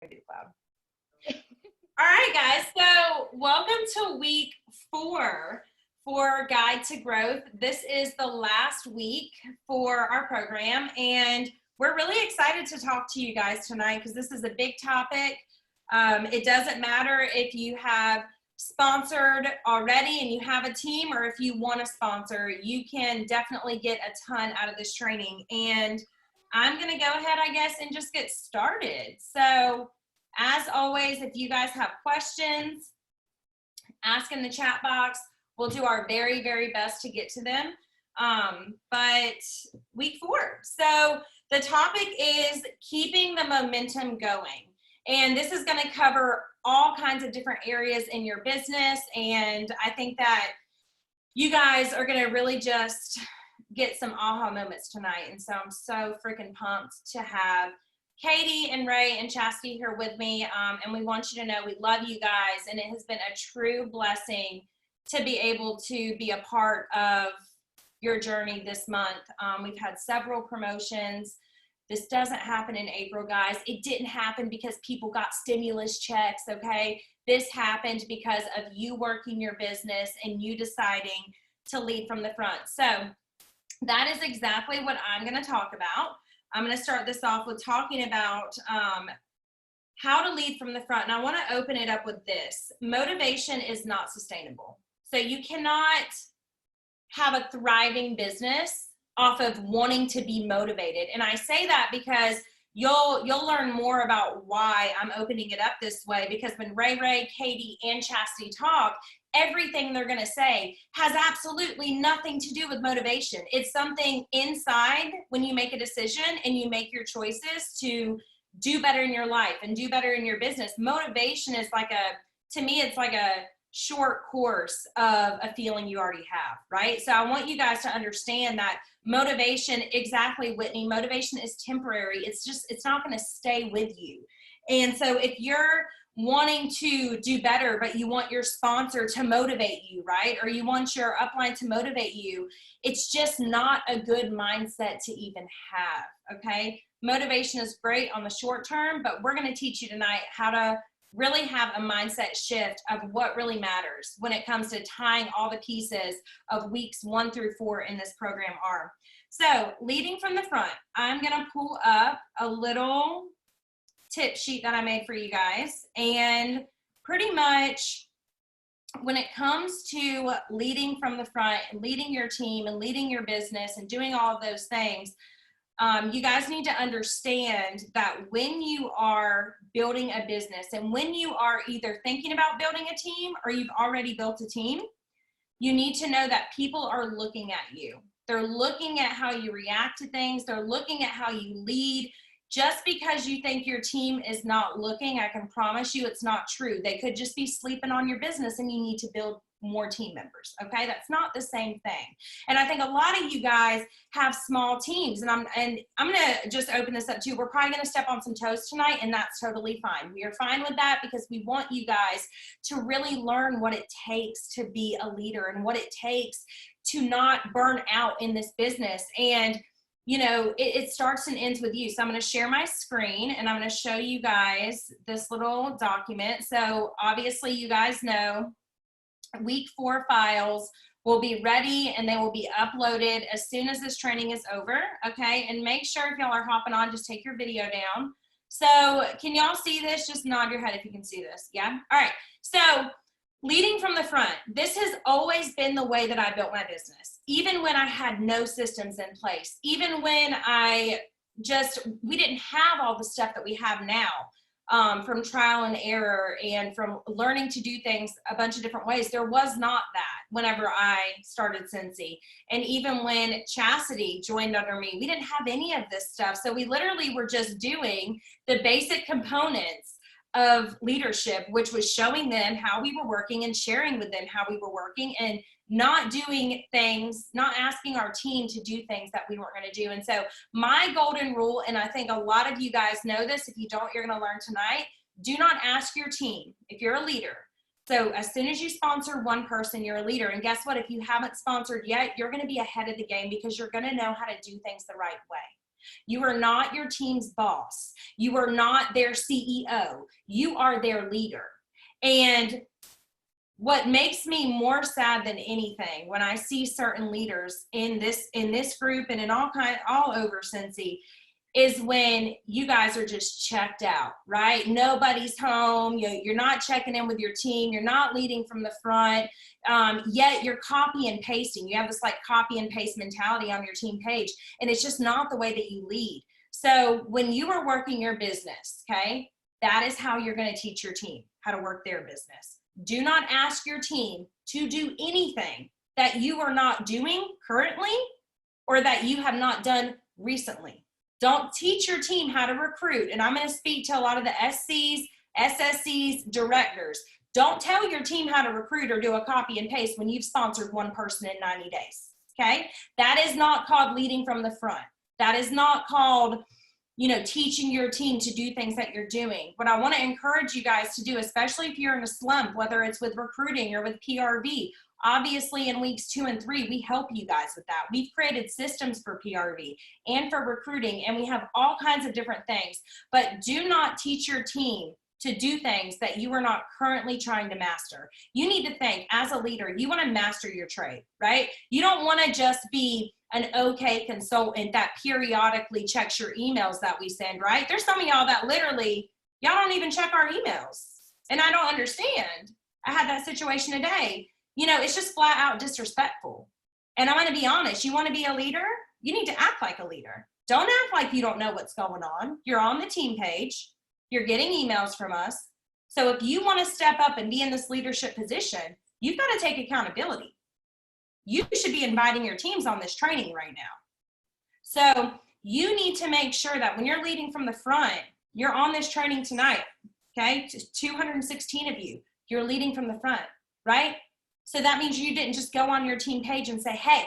All right, guys. So welcome to week 4 for Guide to Growth. This is the last week for our program, and we're really excited to talk to you guys tonight because this is a big topic. It doesn't matter if you have sponsored already and you have a team, or if you want to sponsor, you can definitely get a ton out of this training. And I'm going to go ahead, I guess, and just get started. So as always, if you guys have questions, ask in the chat box. We'll do our very, very best to get to them. But week 4. So the topic is keeping the momentum going. And this is going to cover all kinds of different areas in your business. And I think that you guys are going to really just get some aha moments tonight. And so I'm so freaking pumped to have Katie and Ray and Chastity here with me, and we want you to know we love you guys, and it has been a true blessing to be able to be a part of your journey this month. We've had several promotions. This doesn't happen in April, guys. It didn't happen because people got stimulus checks, okay? This happened because of you working your business and you deciding to lead from the front. So that is exactly what I'm going to talk about. I'm going to start this off with talking about how to lead from the front. And I want to open it up with this. Motivation is not sustainable. So you cannot have a thriving business off of wanting to be motivated. And I say that because you'll learn more about why I'm opening it up this way, because when Ray, Katie, and Chastity talk, everything they're going to say has absolutely nothing to do with motivation. It's something inside when you make a decision and you make your choices to do better in your life and do better in your business. Motivation is to me, it's like a short course of a feeling you already have, right? So I want you guys to understand that motivation, exactly, Whitney, motivation is temporary. It's not going to stay with you. And so if you're wanting to do better, but you want your sponsor to motivate you, right? Or you want your upline to motivate you, it's just not a good mindset to even have, okay? Motivation is great on the short term, but we're going to teach you tonight how to really have a mindset shift of what really matters when it comes to tying all the pieces of weeks 1 through 4 in this program are. So leading from the front, I'm going to pull up a little tip sheet that I made for you guys. And pretty much when it comes to leading from the front and leading your team and leading your business and doing all of those things, you guys need to understand that when you are building a business and when you are either thinking about building a team or you've already built a team, you need to know that people are looking at you. They're looking at how you react to things. They're looking at how you lead. Just because you think your team is not looking, I can promise you it's not true. They could just be sleeping on your business and you need to build more team members, okay? That's not the same thing. And I think a lot of you guys have small teams, and I'm gonna just open this up too. We're probably gonna step on some toes tonight, and that's totally fine. We are fine with that because we want you guys to really learn what it takes to be a leader and what it takes to not burn out in this business. And you know, it starts and ends with you. So I'm going to share my screen and I'm going to show you guys this little document. So obviously you guys know week 4 files will be ready and they will be uploaded as soon as this training is over. Okay. And make sure if y'all are hopping on, just take your video down. So can y'all see this? Just nod your head if you can see this. Yeah. All right. So leading from the front, this has always been the way that I built my business. Even when I had no systems in place, even when we didn't have all the stuff that we have now, from trial and error and from learning to do things a bunch of different ways. There was not that whenever I started Cincy. And even when Chastity joined under me, we didn't have any of this stuff. So we literally were just doing the basic components of leadership, which was showing them how we were working and sharing with them how we were working, and not doing things, not asking our team to do things that we weren't going to do. And so my golden rule, and I think a lot of you guys know this, if you don't, you're going to learn tonight, do not ask your team if you're a leader. So as soon as you sponsor one person, you're a leader. And guess what? If you haven't sponsored yet, you're going to be ahead of the game because you're going to know how to do things the right way. You are not your team's boss. You are not their CEO. You are their leader. And what makes me more sad than anything when I see certain leaders in this group and in all over Cincy is when you guys are just checked out, right? Nobody's home. You're not checking in with your team. You're not leading from the front. Yet you're copy and pasting. You have this like copy and paste mentality on your team page, and it's just not the way that you lead. So when you are working your business, okay, that is how you're going to teach your team how to work their business. Do not ask your team to do anything that you are not doing currently or that you have not done recently. Don't teach your team how to recruit. And I'm going to speak to a lot of the SCs, SSCs, directors. Don't tell your team how to recruit or do a copy and paste when you've sponsored one person in 90 days. Okay? That is not called leading from the front. That is not called, teaching your team to do things that you're doing. What I want to encourage you guys to do, especially if you're in a slump, whether it's with recruiting or with PRV, obviously in weeks 2 and 3, we help you guys with that. We've created systems for PRV and for recruiting, and we have all kinds of different things. But do not teach your team to do things that you are not currently trying to master. You need to think, as a leader, you want to master your trade, right? You don't want to just be an okay consultant that periodically checks your emails that we send, right? There's some of y'all that literally, y'all don't even check our emails. And I don't understand. I had that situation today. It's just flat out disrespectful. And I'm going to be honest, you want to be a leader? You need to act like a leader. Don't act like you don't know what's going on. You're on the team page. You're getting emails from us. So if you want to step up and be in this leadership position, you've got to take accountability. You should be inviting your teams on this training right now. So you need to make sure that when you're leading from the front, you're on this training tonight, okay? Just 216 of you, you're leading from the front, right? So that means you didn't just go on your team page and say, hey,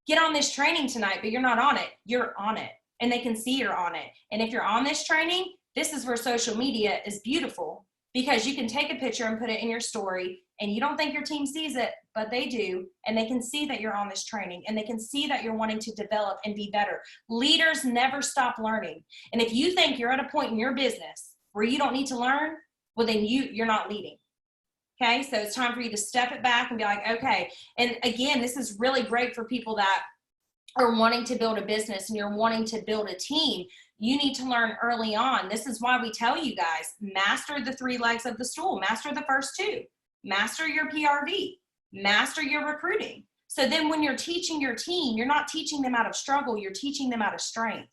get on this training tonight, but you're not on it. You're on it, and they can see you're on it. And if you're on this training, this is where social media is beautiful, because you can take a picture and put it in your story, and you don't think your team sees it, but they do, and they can see that you're on this training, and they can see that you're wanting to develop and be better. Leaders never stop learning. And if you think you're at a point in your business where you don't need to learn, well, then you're not leading. Okay, so it's time for you to step it back and be like, okay. And again, this is really great for people that are wanting to build a business and you're wanting to build a team. You need to learn early on. This is why we tell you guys, master the 3 legs of the stool, master the first 2, master your PRV, master your recruiting. So then when you're teaching your team, you're not teaching them out of struggle, you're teaching them out of strength.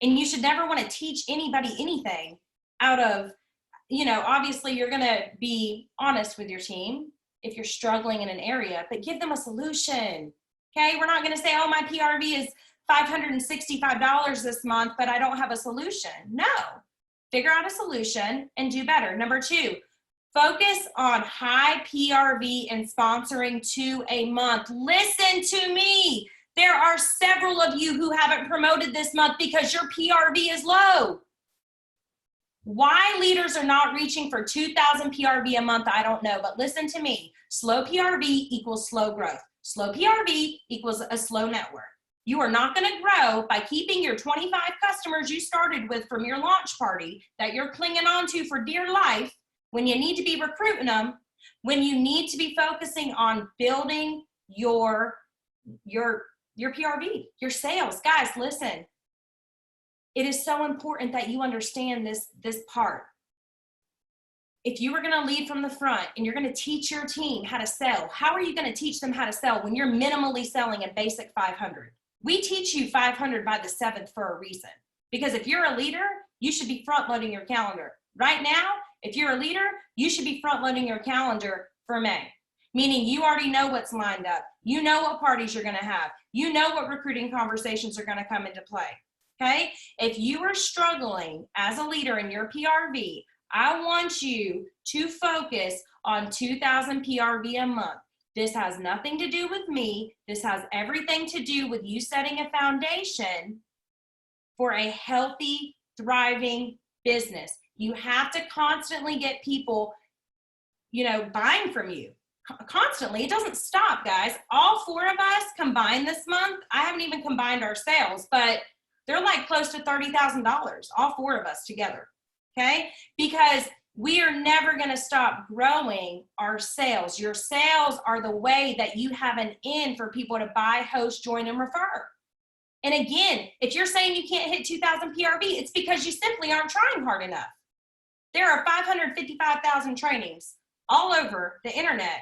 And you should never want to teach anybody anything out of, obviously you're going to be honest with your team if you're struggling in an area, but give them a solution. Okay, we're not going to say, oh, my PRV is $565 this month, but I don't have a solution. No, figure out a solution and do better. Number 2, focus on high PRV and sponsoring 2 a month. Listen to me. There are several of you who haven't promoted this month because your PRV is low. Why leaders are not reaching for 2,000 PRV a month, I don't know, but listen to me. Slow PRV equals slow growth. Slow PRV equals a slow network. You are not going to grow by keeping your 25 customers you started with from your launch party that you're clinging on to for dear life when you need to be recruiting them, when you need to be focusing on building your PRV, your sales. Guys, listen. It is so important that you understand this part. If you are going to lead from the front and you're going to teach your team how to sell, how are you going to teach them how to sell when you're minimally selling a basic 500? We teach you 500 by the 7th for a reason. Because if you're a leader, you should be front loading your calendar. Right now, if you're a leader, you should be front loading your calendar for May. Meaning you already know what's lined up. You know what parties you're going to have. You know what recruiting conversations are going to come into play. Okay? If you are struggling as a leader in your PRV, I want you to focus on 2,000 PRV a month. This has nothing to do with me. This has everything to do with you setting a foundation for a healthy, thriving business. You have to constantly get people, buying from you. Constantly. It doesn't stop, guys. All 4 of us combined this month. I haven't even combined our sales, but they're like close to $30,000, all four of us together, okay? Because we are never going to stop growing our sales. Your sales are the way that you have an in for people to buy, host, join, and refer. And again, if you're saying you can't hit 2,000 PRV, it's because you simply aren't trying hard enough. There are 555,000 trainings all over the internet,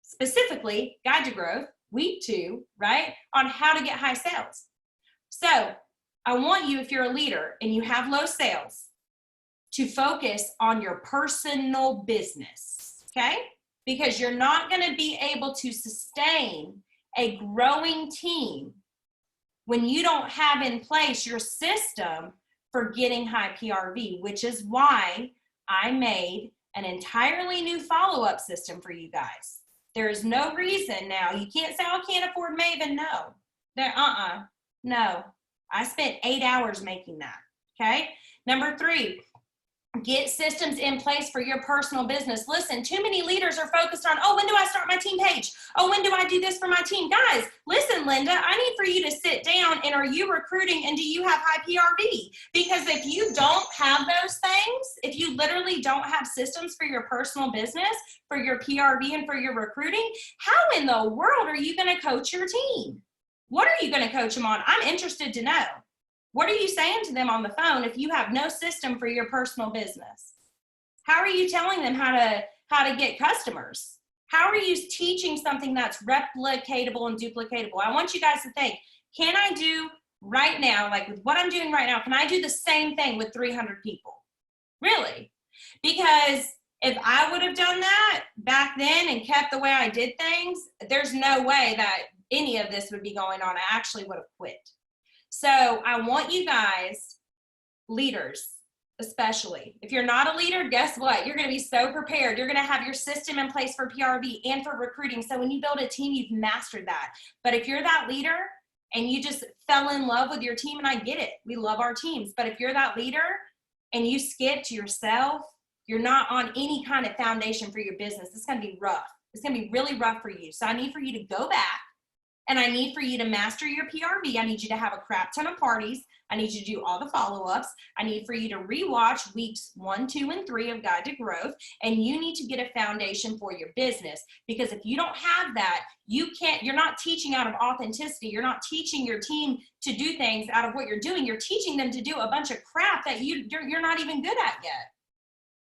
specifically Guide to Growth, week 2, right, on how to get high sales. So I want you, if you're a leader and you have low sales, to focus on your personal business, okay? Because you're not going to be able to sustain a growing team when you don't have in place your system for getting high PRV, which is why I made an entirely new follow-up system for you guys. There is no reason now. You can't say, oh, I can't afford Maven. No. No. I spent 8 hours making that, okay? Number 3, get systems in place for your personal business. Listen, too many leaders are focused on, oh, when do I start my team page? Oh, when do I do this for my team? Guys, listen, Linda, I need for you to sit down and are you recruiting and do you have high PRV? Because if you don't have those things, if you literally don't have systems for your personal business, for your PRV and for your recruiting, how in the world are you going to coach your team? What are you going to coach them on? I'm interested to know. What are you saying to them on the phone if you have no system for your personal business? How are you telling them how to get customers? How are you teaching something that's replicatable and duplicatable? I want you guys to think, can I do right now, like with what I'm doing right now, can I do the same thing with 300 people? Really? Because if I would have done that back then and kept the way I did things, there's no way that any of this would be going on. I actually would have quit. So I want you guys, leaders especially, if you're not a leader, guess what? You're going to be so prepared. You're going to have your system in place for PRV and for recruiting. So when you build a team, you've mastered that. But if you're that leader and you just fell in love with your team, and I get it, we love our teams. But if you're that leader and you skipped yourself, you're not on any kind of foundation for your business. It's going to be rough. It's going to be really rough for you. So I need for you to go back. And I need for you to master your PRV. I need you to have a crap ton of parties. I need you to do all the follow-ups. I need for you to rewatch weeks 1, 2, and 3 of Guide to Growth. And you need to get a foundation for your business. Because if you don't have that, you're not teaching out of authenticity. You're not teaching your team to do things out of what you're doing. You're teaching them to do a bunch of crap that you're not even good at yet.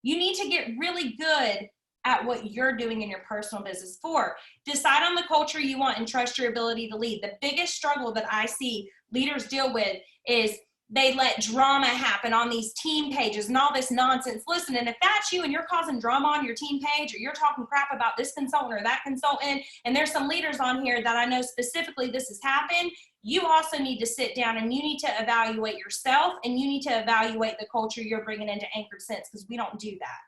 You need to get really good at what you're doing in your personal business. 4, decide on the culture you want and trust your ability to lead. The biggest struggle that I see leaders deal with is they let drama happen on these team pages and all this nonsense. Listen, and if that's you and you're causing drama on your team page, or you're talking crap about this consultant or that consultant, and there's some leaders on here that I know specifically this has happened, you also need to sit down and you need to evaluate yourself, and you need to evaluate the culture you're bringing into Anchored Sense, because we don't do that.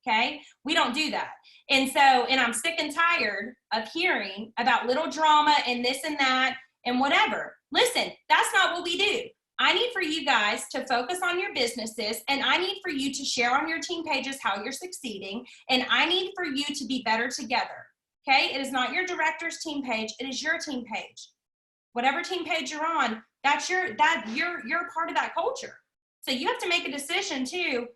Okay, we don't do that. And I'm sick and tired of hearing about little drama and this and that and whatever. Listen, that's not what we do. I need for you guys to focus on your businesses, and I need for you to share on your team pages how you're succeeding, and I need for you to be better together. Okay, it is not your director's team page, it is your team page. Whatever team page you're on, you're part of that culture. So you have to make a decision too.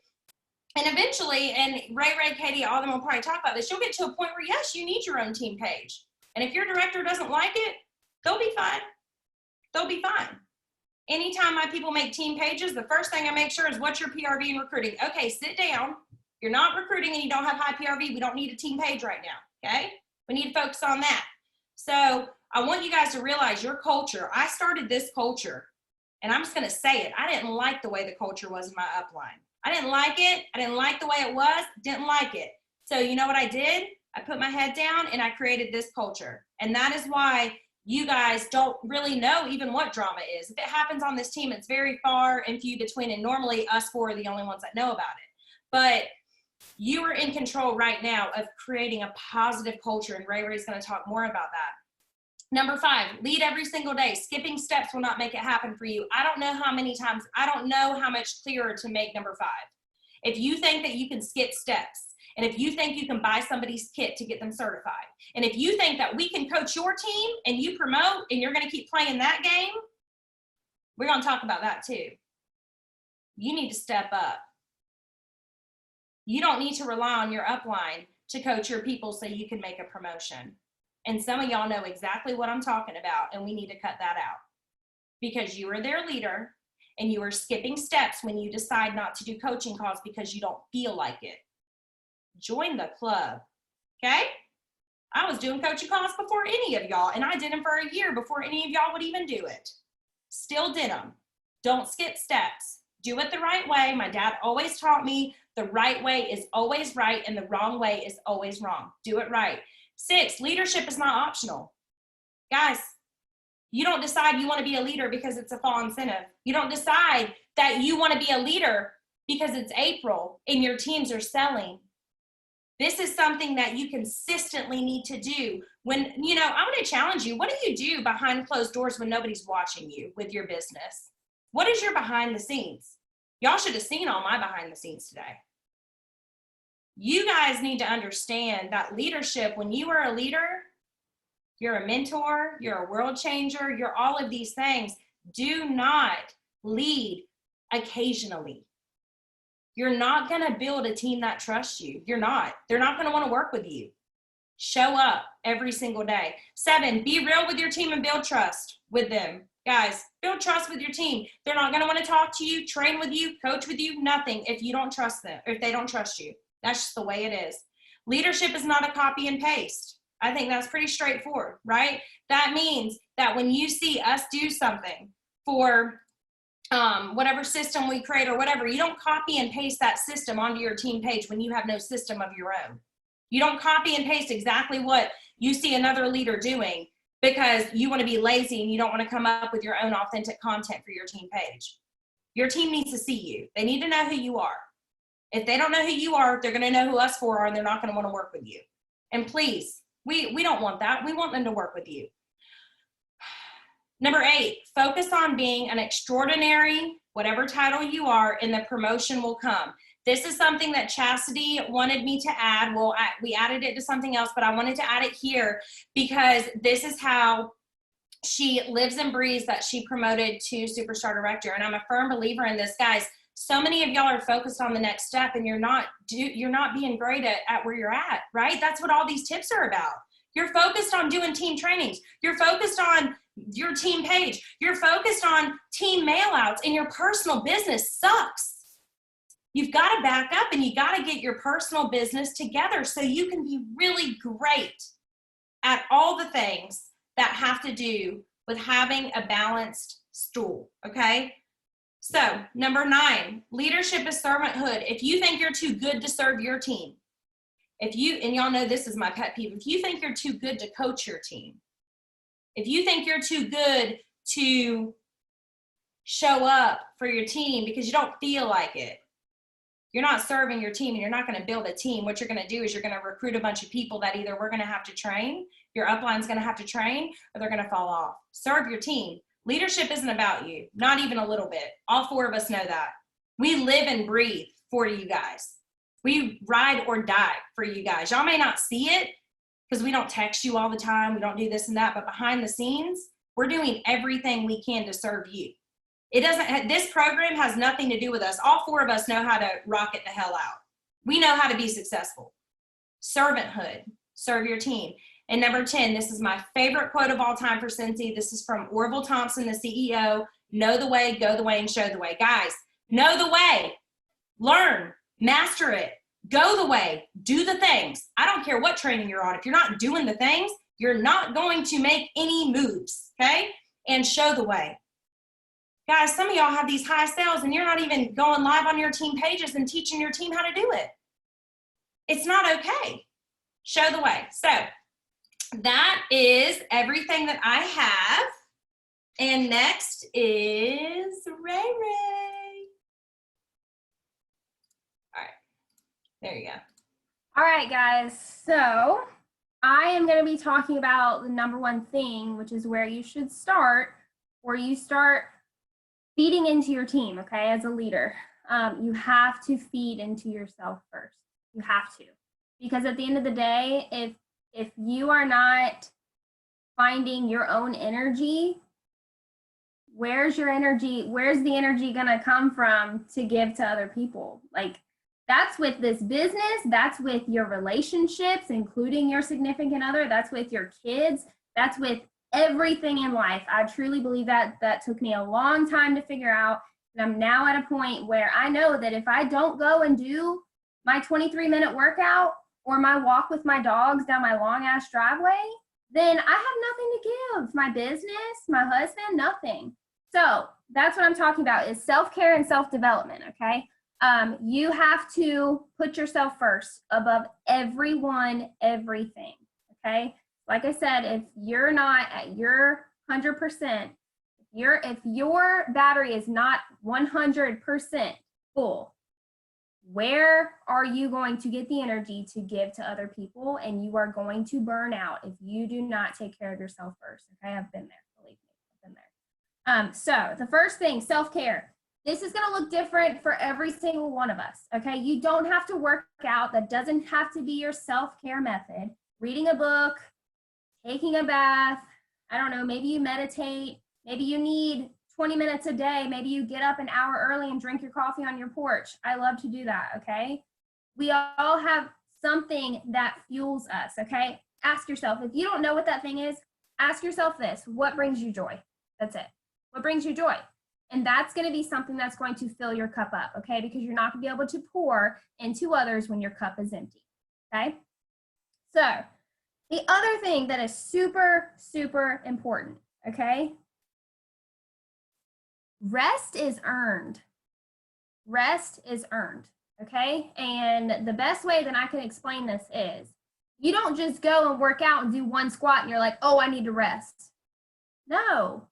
And eventually, and Ray, Katie, all of them will probably talk about this, you'll get to a point where, yes, you need your own team page. And if your director doesn't like it, they'll be fine. They'll be fine. Anytime my people make team pages, the first thing I make sure is, what's your PRV and recruiting? Okay, sit down. You're not recruiting and you don't have high PRV. We don't need a team page right now, okay? We need to focus on that. So I want you guys to realize your culture. I started this culture, and I'm just going to say it. I didn't like the way the culture was in my upline. I didn't like it. I didn't like the way it was. Didn't like it. So you know what I did? I put my head down and I created this culture. And that is why you guys don't really know even what drama is. If it happens on this team, it's very far and few between. And normally us 4 are the only ones that know about it. But you are in control right now of creating a positive culture. And Ray's going to talk more about that. Number 5, lead every single day. Skipping steps will not make it happen for you. I don't know how many times, I don't know how much clearer to make number 5. If you think that you can skip steps, and if you think you can buy somebody's kit to get them certified, and if you think that we can coach your team and you promote and you're going to keep playing that game, We're going to talk about that too. You need to step up. You don't need to rely on your upline to coach your people so you can make a promotion. And some of y'all know exactly what I'm talking about, and we need to cut that out because you are their leader and you are skipping steps when you decide not to do coaching calls because you don't feel like it. Join the club, okay? I was doing coaching calls before any of y'all, and I did them for a year before any of y'all would even do it. Still did them. Don't skip steps. Do it the right way. My dad always taught me the right way is always right and the wrong way is always wrong. Do it right. 6, leadership is not optional. Guys, you don't decide you want to be a leader because it's a fall incentive. You don't decide that you want to be a leader because it's April and your teams are selling. This is something that you consistently need to do. When, you know, I want to challenge you. What do you do behind closed doors when nobody's watching you with your business? What is your behind the scenes? Y'all should have seen all my behind the scenes today. You guys need to understand that leadership, when you are a leader, you're a mentor, you're a world changer, you're all of these things. Do not lead occasionally. You're not going to build a team that trusts you. You're not. They're not going to want to work with you. Show up every single day. 7, be real with your team and build trust with them. Guys, build trust with your team. They're not going to want to talk to you, train with you, coach with you, nothing if you don't trust them, if they don't trust you. That's just the way it is. Leadership is not a copy and paste. I think that's pretty straightforward, right? That means that when you see us do something for whatever system we create or whatever, you don't copy and paste that system onto your team page when you have no system of your own. You don't copy and paste exactly what you see another leader doing because you want to be lazy and you don't want to come up with your own authentic content for your team page. Your team needs to see you. They need to know who you are. If they don't know who you are, they're going to know who us four are, and they're not going to want to work with you. And please, we don't want that. We want them to work with you. Number 8, focus on being an extraordinary, whatever title you are, and the promotion will come. This is something that Chastity wanted me to add. Well, we added it to something else, but I wanted to add it here because this is how she lives and breathes that she promoted to Superstar Director. And I'm a firm believer in this, guys. So many of y'all are focused on the next step and you're not being great at where you're at, right? That's what all these tips are about. You're focused on doing team trainings. You're focused on your team page. You're focused on team mailouts, and your personal business sucks. You've got to back up and you got to get your personal business together so you can be really great at all the things that have to do with having a balanced stool, okay? So, number 9, leadership is servanthood. If you think you're too good to serve your team, and y'all know this is my pet peeve, if you think you're too good to coach your team, if you think you're too good to show up for your team because you don't feel like it, you're not serving your team and you're not going to build a team. What you're going to do is you're going to recruit a bunch of people that either we're going to have to train, your upline's going to have to train, or they're going to fall off. Serve your team. Leadership isn't about you, not even a little bit. All 4 of us know that. We live and breathe for you guys. We ride or die for you guys. Y'all may not see it because we don't text you all the time. We don't do this and that, but behind the scenes, we're doing everything we can to serve you. This program has nothing to do with us. All 4 of us know how to rocket the hell out. We know how to be successful. Servanthood, serve your team. And number 10, this is my favorite quote of all time for Cincy. This is from Orville Thompson, the CEO. Know the way, go the way, and show the way. Guys, know the way. Learn, master it. Go the way, do the things. I don't care what training you're on. If you're not doing the things, you're not going to make any moves, okay? And show the way. Guys, some of y'all have these high sales and you're not even going live on your team pages and teaching your team how to do it. It's not okay. Show the way. So that is everything that I have. And next is Ray Ray. All right, there you go. All right, guys. So I am going to be talking about the number 1 thing, which is where you should start, where you start feeding into your team, okay, as a leader. You have to feed into yourself first. You have to. Because at the end of the day, if you are not finding your own energy, where's your energy? Where's the energy going to come from to give to other people? Like, that's with this business, that's with your relationships, including your significant other, that's with your kids, that's with everything in life. I truly believe that. That took me a long time to figure out. And I'm now at a point where I know that if I don't go and do my 23-minute workout or my walk with my dogs down my long ass driveway, then I have nothing to give. My business, my husband, nothing. So that's what I'm talking about, is self-care and self-development, okay? You have to put yourself first above everyone, everything, okay? Like I said, if you're not at your 100%, if your battery is not 100% full, where are you going to get the energy to give to other people? And you are going to burn out if you do not take care of yourself first, okay? I've been there, believe me, I've been there. So the first thing, self-care. This is going to look different for every single one of us, okay? You don't have to work out. That doesn't have to be your self-care method. Reading a book, taking a bath, I don't know, maybe you meditate, maybe you need 20 minutes a day, maybe you get up an hour early and drink your coffee on your porch. I love to do that, okay? We all have something that fuels us, okay? Ask yourself, if you don't know what that thing is, ask yourself this: what brings you joy? That's it. What brings you joy? And that's going to be something that's going to fill your cup up, okay? Because you're not going to be able to pour into others when your cup is empty, okay? So the other thing that is super, super important, okay? Rest is earned. Rest is earned, okay? And the best way that I can explain this is, you don't just go and work out and do one squat and you're like, oh, I need to rest. No.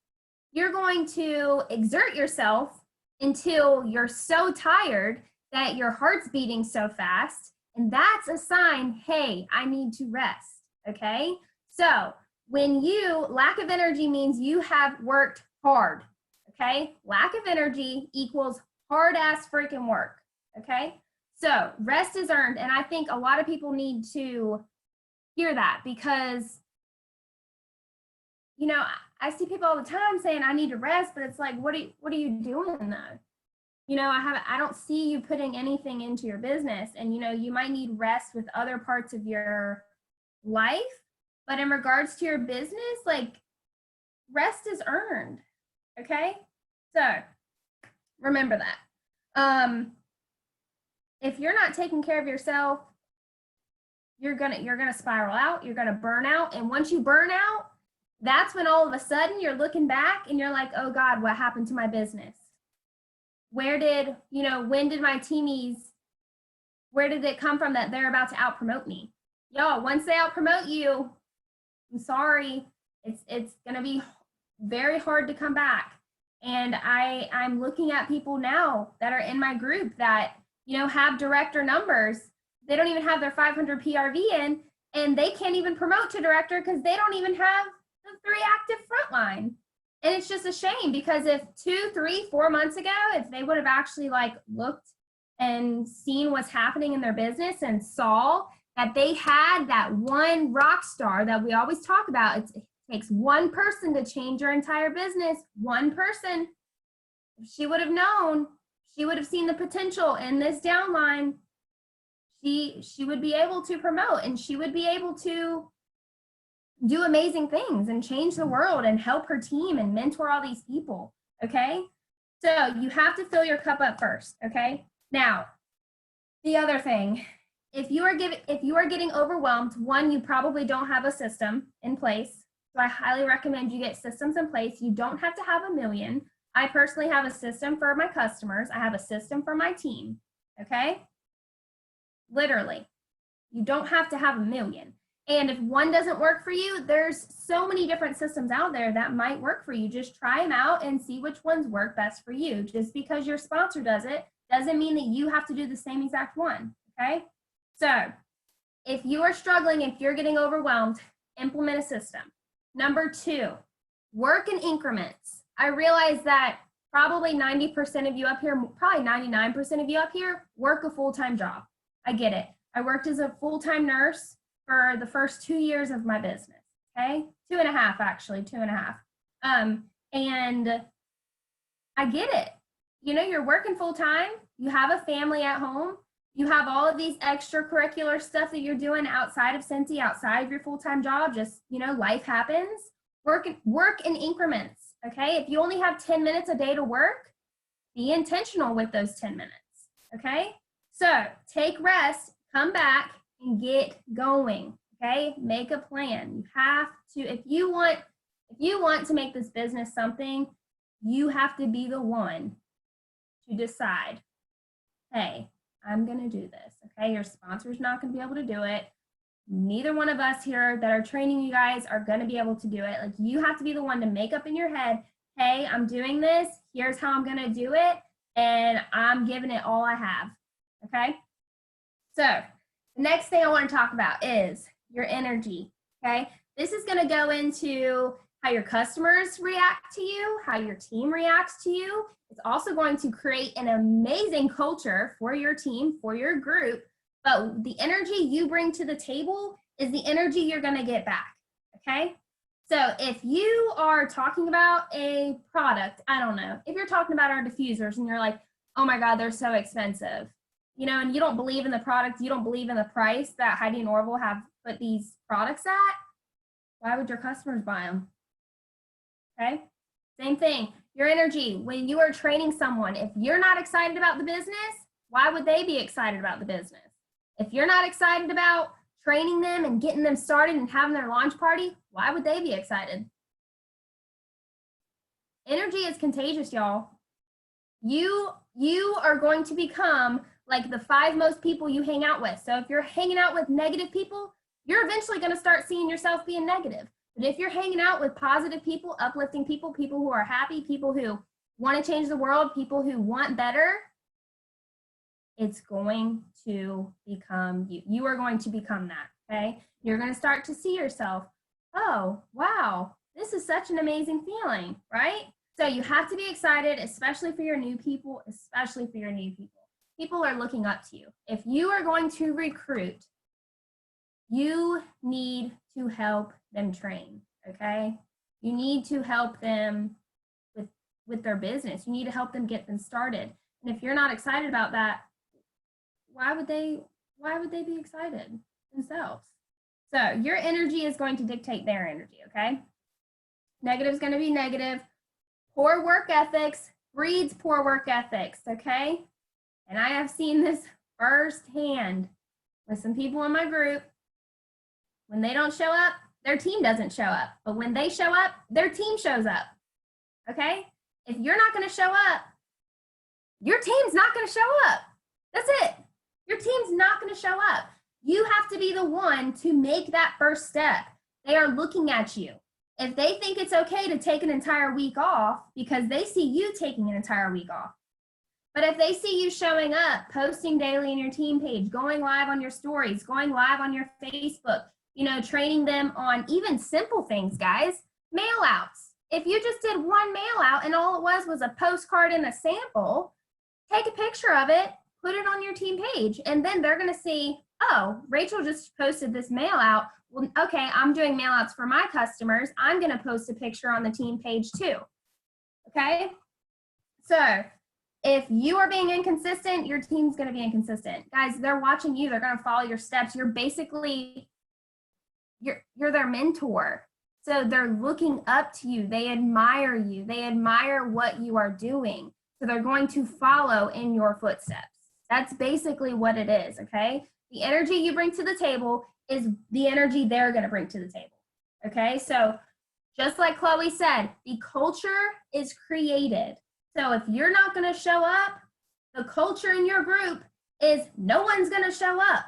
You're going to exert yourself until you're so tired that your heart's beating so fast. And that's a sign, hey, I need to rest, okay? So when lack of energy means you have worked hard, okay? Lack of energy equals hard ass freaking work, okay? So rest is earned. And I think a lot of people need to hear that, because, you know, I see people all the time saying I need to rest, but it's like, what are you doing though? You know, I don't see you putting anything into your business, and you know, you might need rest with other parts of your life, but in regards to your business, like, rest is earned, okay? So remember that. If you're not taking care of yourself, you're gonna spiral out, you're gonna burn out, and once you burn out, that's when all of a sudden you're looking back and you're like, oh God, what happened to my business? When did my teamies, where did it come from that they're about to out-promote me? Y'all, once they out-promote you, I'm sorry, it's gonna be very hard to come back. And I'm looking at people now that are in my group that, you know, have director numbers. They don't even have their 500 PRV in, and they can't even promote to director because they don't even have the 3 active frontline. And it's just a shame, because if 2, 3, 4 months ago, if they would have actually like looked and seen what's happening in their business and saw that they had that one rock star that we always talk about, it takes one person to change your entire business. One person. If she would have known, she would have seen the potential in this downline, she would be able to promote, and she would be able to do amazing things and change the world and help her team and mentor all these people, okay? So you have to fill your cup up first, okay? Now, the other thing, if you are getting overwhelmed, one, you probably don't have a system in place. So I highly recommend you get systems in place. You don't have to have a million. I personally have a system for my customers. I have a system for my team, okay? Literally, you don't have to have a million. And if one doesn't work for you, there's so many different systems out there that might work for you. Just try them out and see which ones work best for you. Just because your sponsor does it doesn't mean that you have to do the same exact one, okay? So if you are struggling, if you're getting overwhelmed, implement a system. Number 2, work in increments. I realize that probably 90% of you up here, probably 99% of you up here, work a full-time job. I get it. I worked as a full-time nurse for the first 2 years of my business, okay? 2.5, actually, 2.5. And I get it. You know, you're working full time, you have a family at home, you have all of these extracurricular stuff that you're doing outside of Cincy, outside of your full-time job, just, you know, life happens. Work in increments, okay? If you only have 10 minutes a day to work, be intentional with those 10 minutes, okay? So take rest, come back, and get going, okay? Make a plan. You have to, if you want to make this business something, you have to be the one to decide, hey, I'm going to do this, okay? Your sponsor's not going to be able to do it. Neither one of us here that are training you guys are going to be able to do it. Like, you have to be the one to make up in your head, hey, I'm doing this. Here's how I'm going to do it. And I'm giving it all I have, okay? So the next thing I want to talk about is your energy, okay? This is going to go into how your customers react to you, how your team reacts to you. It's also going to create an amazing culture for your team, for your group, but the energy you bring to the table is the energy you're going to get back, okay? So if you are talking about a product, I don't know, if you're talking about our diffusers and you're like, oh my God, they're so expensive, you know, and you don't believe in the product, you don't believe in the price that Heidi and Orville have put these products at, why would your customers buy them? Okay, same thing. Your energy, when you are training someone, if you're not excited about the business, why would they be excited about the business? If you're not excited about training them and getting them started and having their launch party, why would they be excited? Energy is contagious, y'all. You are going to become like the 5 most people you hang out with. So if you're hanging out with negative people, you're eventually going to start seeing yourself being negative. But if you're hanging out with positive people, uplifting people, people who are happy, people who want to change the world, people who want better, it's going to become you. You are going to become that, okay? You're going to start to see yourself, oh, wow, this is such an amazing feeling, right? So you have to be excited, especially for your new people, especially for your new people. People are looking up to you. If you are going to recruit, you need to help them train, okay? You need to help them with their business. You need to help them get them started. And if you're not excited about that, why would they be excited themselves? So your energy is going to dictate their energy, okay? Negative is going to be negative. Poor work ethics breeds poor work ethics, okay? And I have seen this firsthand with some people in my group. When they don't show up, their team doesn't show up. But when they show up, their team shows up, okay? If you're not going to show up, your team's not going to show up. That's it. Your team's not going to show up. You have to be the one to make that first step. They are looking at you. If they think it's okay to take an entire week off because they see you taking an entire week off. But if they see you showing up, posting daily in your team page, going live on your stories, going live on your Facebook, you know, training them on even simple things, guys, mail outs. If you just did one mail out and all it was a postcard and a sample, take a picture of it, put it on your team page, and then they're going to see, oh, Rachel just posted this mail out. Well, okay, I'm doing mail outs for my customers. I'm going to post a picture on the team page too. Okay? So if you are being inconsistent, your team's going to be inconsistent. Guys, they're watching you. They're going to follow your steps. You're basically, you're their mentor. So they're looking up to you. They admire you. They admire what you are doing. So they're going to follow in your footsteps. That's basically what it is, okay? The energy you bring to the table is the energy they're going to bring to the table, okay? So just like Chloe said, the culture is created. So if you're not going to show up, the culture in your group is no one's going to show up.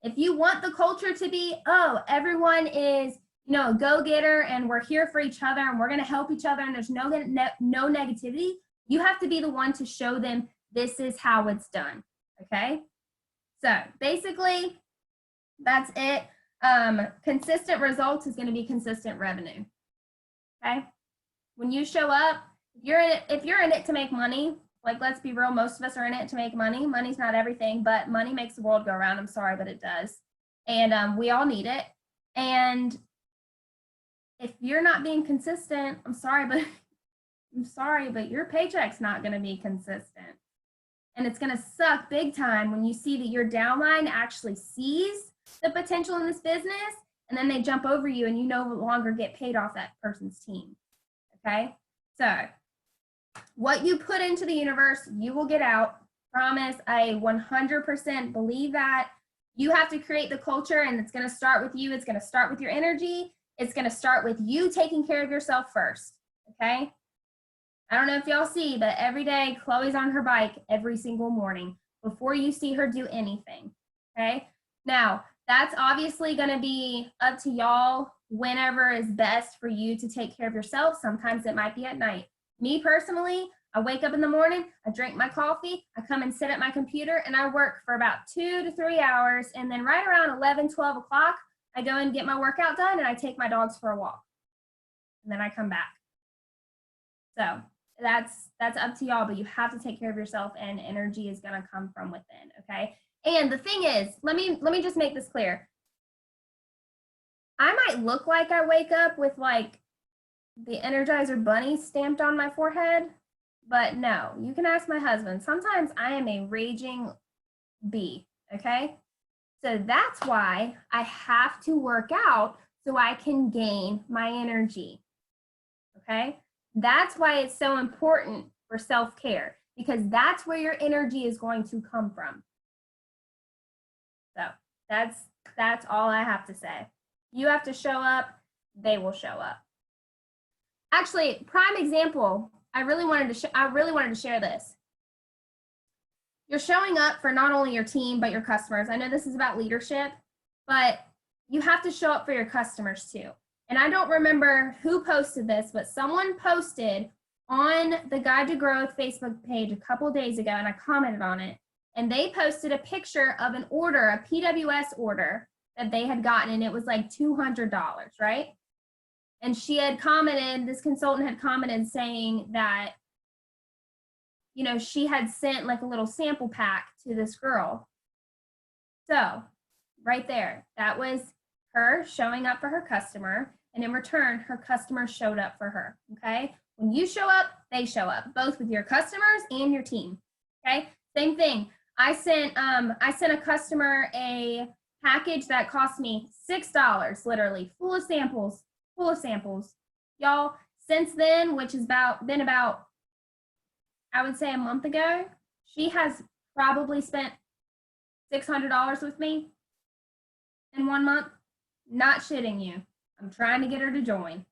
If you want the culture to be, oh, everyone is, you know, a go-getter and we're here for each other and we're going to help each other and there's no negativity, you have to be the one to show them this is how it's done, okay? So basically, that's it. Consistent results is going to be consistent revenue, okay? When you show up, if you're in it to make money, like, let's be real, most of us are in it to make money. Money's not everything, but money makes the world go around. I'm sorry, but it does. And we all need it. And if you're not being consistent, I'm sorry, but I'm sorry, but your paycheck's not going to be consistent. And it's going to suck big time when you see that your downline actually sees the potential in this business and then they jump over you and you no longer get paid off that person's team. Okay? So, what you put into the universe, you will get out. Promise. I 100% believe that. You have to create the culture, and it's going to start with you. It's going to start with your energy. It's going to start with you taking care of yourself first. Okay? I don't know if y'all see, but every day Chloe's on her bike every single morning before you see her do anything. Okay? Now, that's obviously going to be up to y'all whenever is best for you to take care of yourself. Sometimes it might be at night. Me personally, I wake up in the morning, I drink my coffee, I come and sit at my computer, and I work for about 2 to 3 hours. And then right around 11, 12 o'clock, I go and get my workout done, and I take my dogs for a walk. And then I come back. So that's up to y'all, but you have to take care of yourself, and energy is going to come from within, okay? And the thing is, let me just make this clear. I might look like I wake up with like the Energizer Bunny stamped on my forehead, but no, you can ask my husband. Sometimes I am a raging bee, okay? So that's why I have to work out so I can gain my energy, okay? That's why it's so important for self-care, because that's where your energy is going to come from. So that's all I have to say. You have to show up, they will show up. Actually, prime example, I really wanted to share this. You're showing up for not only your team, but your customers. I know this is about leadership, but you have to show up for your customers too. And I don't remember who posted this, but someone posted on the Guide to Growth Facebook page a couple days ago, and I commented on it. And they posted a picture of an order, a PWS order that they had gotten, and it was like $200, right? And she had commented, this consultant had commented saying that, you know, she had sent like a little sample pack to this girl. So right there, that was her showing up for her customer. And in return, her customer showed up for her, okay? When you show up, they show up, both with your customers and your team, okay? Same thing. I sent a customer a package that cost me $6, literally, full of samples. Y'all, since then, which has been about, I would say a month ago, she has probably spent $600 with me in 1 month. Not shitting you. I'm trying to get her to join.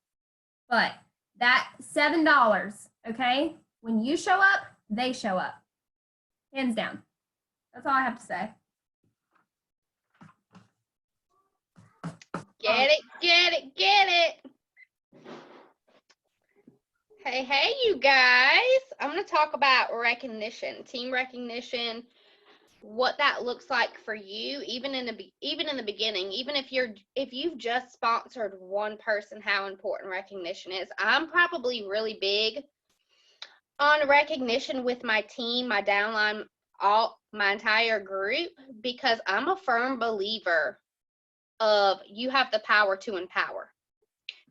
But that $7, okay? When you show up, they show up. Hands down. That's all I have to say. Get it. Hey, you guys. I'm going to talk about recognition, team recognition, what that looks like for you, even in the beginning, even if you've just sponsored one person, how important recognition is. I'm probably really big on recognition with my team, my downline, my entire group, because I'm a firm believer of you have the power to empower.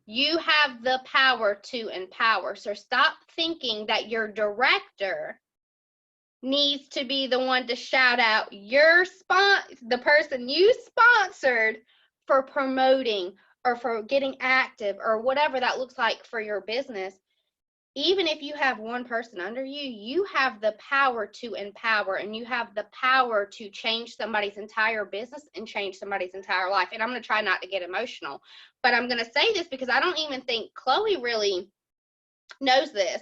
You have the power to empower. So stop thinking that your director needs to be the one to shout out the person you sponsored for promoting or for getting active or whatever that looks like for your business. Even if you have one person under you, you have the power to empower, and you have the power to change somebody's entire business and change somebody's entire life. And I'm going to try not to get emotional, but I'm going to say this because I don't even think Chloe really knows this.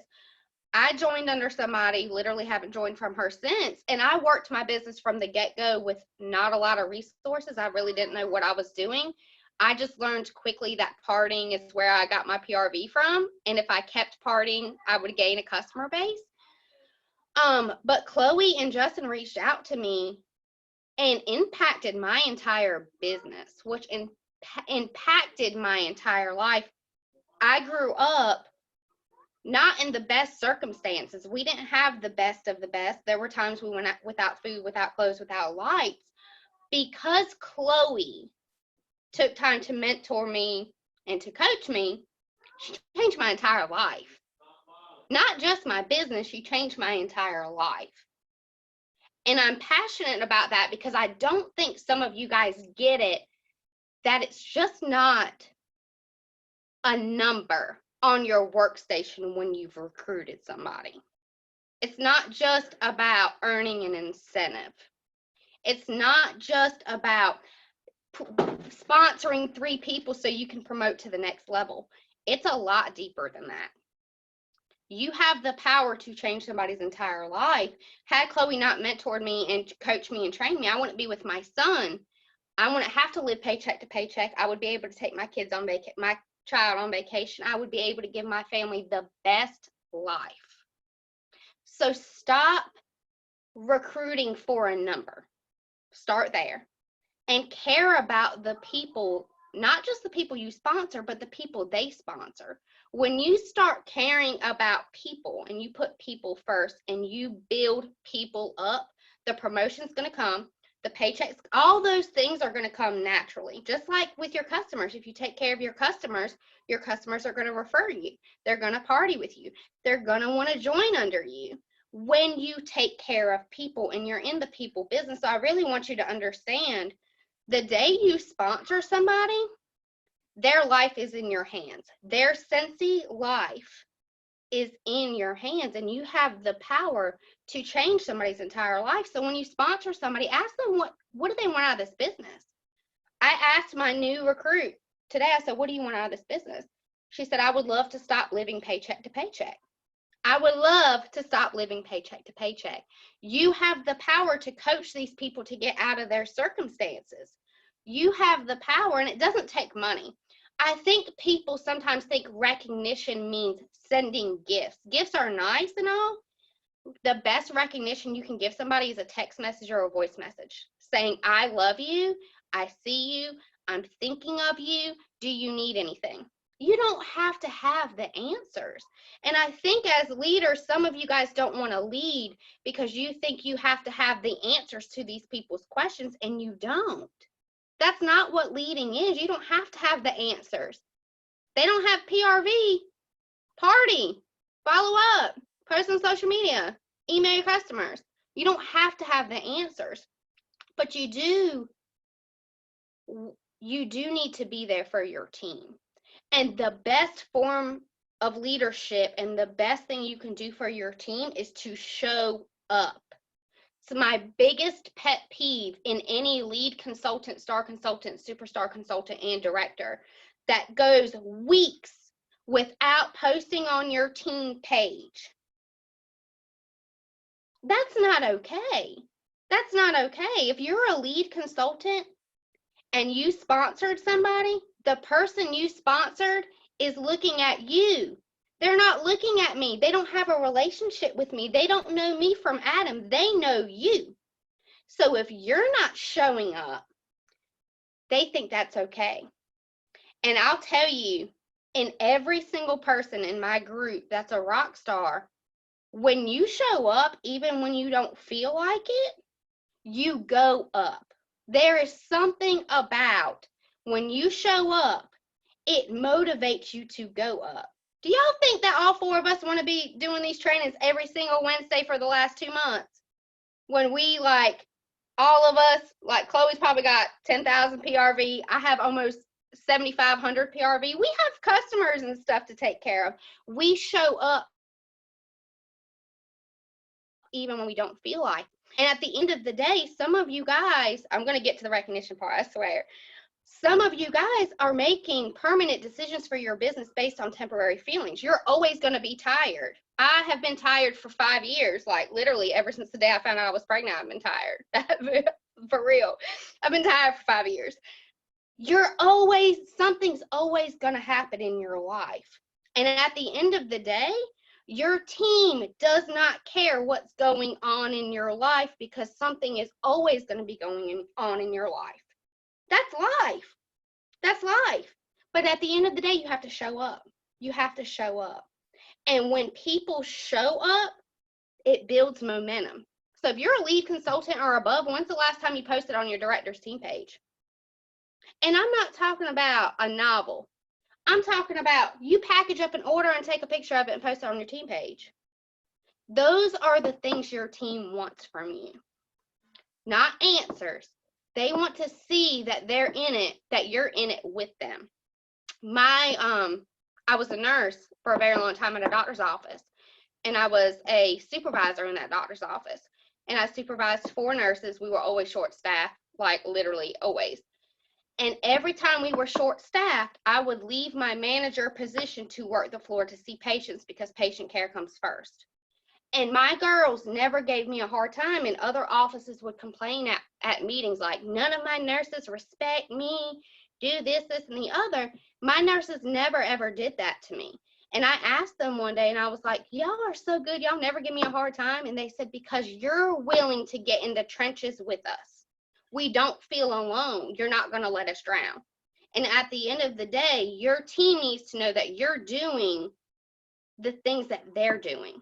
I joined under somebody, literally haven't joined from her since, and I worked my business from the get-go with not a lot of resources. I really didn't know what I was doing. I just learned quickly that partying is where I got my PRV from, and if I kept partying, I would gain a customer base. But Chloe and Justin reached out to me and impacted my entire business, which impacted my entire life. I grew up not in the best circumstances. We didn't have the best of the best. There were times we went out without food, without clothes, without lights. Because Chloe took time to mentor me and to coach me, she changed my entire life. Not just my business, you changed my entire life. And I'm passionate about that because I don't think some of you guys get it, that it's just not a number on your workstation when you've recruited somebody. It's not just about earning an incentive. It's not just about sponsoring 3 people so you can promote to the next level. It's a lot deeper than that. You have the power to change somebody's entire life. Had Chloe not mentored me and coached me and trained me, I wouldn't be with my son. I wouldn't have to live paycheck to paycheck. I would be able to take my kids on my child on vacation. I would be able to give my family the best life. So stop recruiting for a number. Start there. And care about the people, not just the people you sponsor, but the people they sponsor. When you start caring about people and you put people first and you build people up, the promotion's going to come, the paychecks, all those things are going to come naturally. Just like with your customers, if you take care of your customers are going to refer you. They're going to party with you. They're going to want to join under you. When you take care of people and you're in the people business, I really want you to understand, the day you sponsor somebody, their life is in your hands. Their Scentsy life is in your hands, and you have the power to change somebody's entire life. So when you sponsor somebody, ask them what do they want out of this business. I asked my new recruit today, I said, what do you want out of this business? She said, I would love to stop living paycheck to paycheck. I would love to stop living paycheck to paycheck. You have the power to coach these people to get out of their circumstances. You have the power, and it doesn't take money. I think people sometimes think recognition means sending gifts. Gifts are nice and all. The best recognition you can give somebody is a text message or a voice message saying, I love you, I see you, I'm thinking of you, do you need anything? You don't have to have the answers. And I think as leaders, some of you guys don't want to lead because you think you have to have the answers to these people's questions, and you don't. That's not what leading is. You don't have to have the answers. They don't have PRV, party, follow up, post on social media, email your customers. You don't have to have the answers, but you do need to be there for your team. And the best form of leadership and the best thing you can do for your team is to show up. So my biggest pet peeve in any lead consultant, star consultant, superstar consultant, and director that goes weeks without posting on your team page. That's not okay. That's not okay. If you're a lead consultant and you sponsored somebody, the person you sponsored is looking at you. They're not looking at me. They don't have a relationship with me. They don't know me from Adam. They know you. So if you're not showing up, they think that's okay. And I'll tell you, in every single person in my group that's a rock star, when you show up, even when you don't feel like it, you go up. There is something about when you show up, it motivates you to go up. Do y'all think that all 4 of us want to be doing these trainings every single Wednesday for the last 2 months? When we, like, all of us, like Chloe's probably got 10,000 PRV. I have almost 7,500 PRV. We have customers and stuff to take care of. We show up even when we don't feel like. And at the end of the day, some of you guys, I'm going to get to the recognition part, I swear. Some of you guys are making permanent decisions for your business based on temporary feelings. You're always going to be tired. I have been tired for 5 years, like literally ever since the day I found out I was pregnant, I've been tired. For real. I've been tired for 5 years. Something's always going to happen in your life. And at the end of the day, your team does not care what's going on in your life because something is always going to be going on in your life. That's life. That's life. But at the end of the day, you have to show up. You have to show up. And when people show up, it builds momentum. So if you're a lead consultant or above, when's the last time you posted on your director's team page? And I'm not talking about a novel. I'm talking about you package up an order and take a picture of it and post it on your team page. Those are the things your team wants from you, not answers. They want to see that they're in it, that you're in it with them. I was a nurse for a very long time at a doctor's office, and I was a supervisor in that doctor's office, and I supervised 4 nurses. We were always short-staffed, like literally always. And every time we were short-staffed, I would leave my manager position to work the floor to see patients because patient care comes first. And my girls never gave me a hard time, and other offices would complain at meetings like, none of my nurses respect me, do this, and the other. My nurses never, ever did that to me. And I asked them one day, and I was like, y'all are so good. Y'all never give me a hard time. And they said, because you're willing to get in the trenches with us. We don't feel alone. You're not going to let us drown. And at the end of the day, your team needs to know that you're doing the things that they're doing,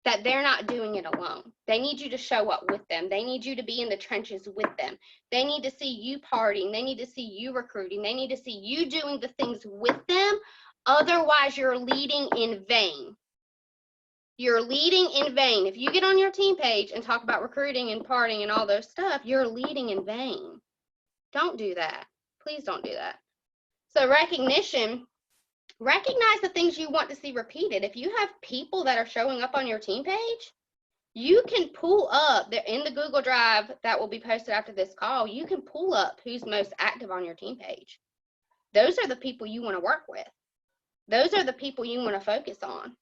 that they're not doing it alone. They need you to show up with them. They need you to be in the trenches with them. They need to see you partying. They need to see you recruiting. They need to see you doing the things with them. Otherwise, you're leading in vain. You're leading in vain. If you get on your team page and talk about recruiting and partying and all those stuff, you're leading in vain. Don't do that. Please don't do that. So recognition, recognize the things you want to see repeated. If you have people that are showing up on your team page, you can pull up, they're in the Google Drive that will be posted after this call, you can pull up who's most active on your team page. Those are the people you want to work with. Those are the people you want to focus on,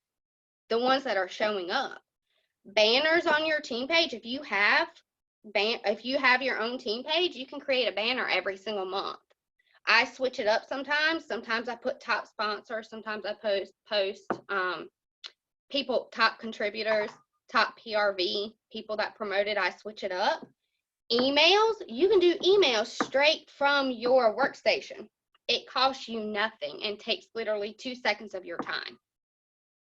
the ones that are showing up. Banners on your team page, if you have your own team page, you can create a banner every single month. I switch it up sometimes. Sometimes I put top sponsors. Sometimes I post people, top contributors, top PRV, people that promoted. I switch it up. Emails, you can do emails straight from your workstation. It costs you nothing and takes literally 2 seconds of your time.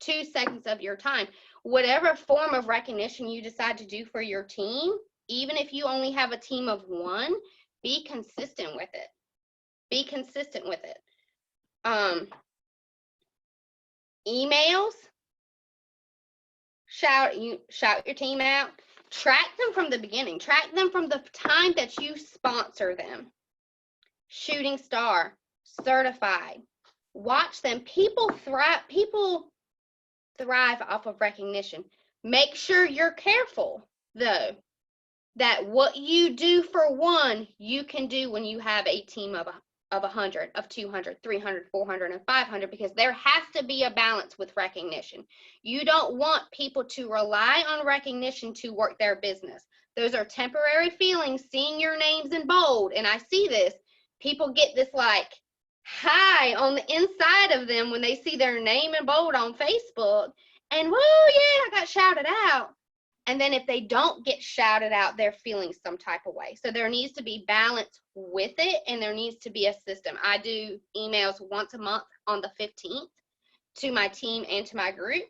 2 seconds of your time. Whatever form of recognition you decide to do for your team, even if you only have a team of 1, be consistent with it. Be consistent with it. Emails, shout your team out. Track them from the beginning. Track them from the time that you sponsor them. Shooting star, certified. Watch them. People thrive off of recognition. Make sure you're careful, though, that what you do for 1, you can do when you have a team of 100, of 200, 300, 400, and 500, because there has to be a balance with recognition. You don't want people to rely on recognition to work their business. Those are temporary feelings, seeing your names in bold, and I see this. People get this like high on the inside of them when they see their name in bold on Facebook, and whoa, yeah, I got shouted out. And then if they don't get shouted out, they're feeling some type of way. So there needs to be balance with it, and there needs to be a system. I do emails once a month on the 15th to my team and to my group,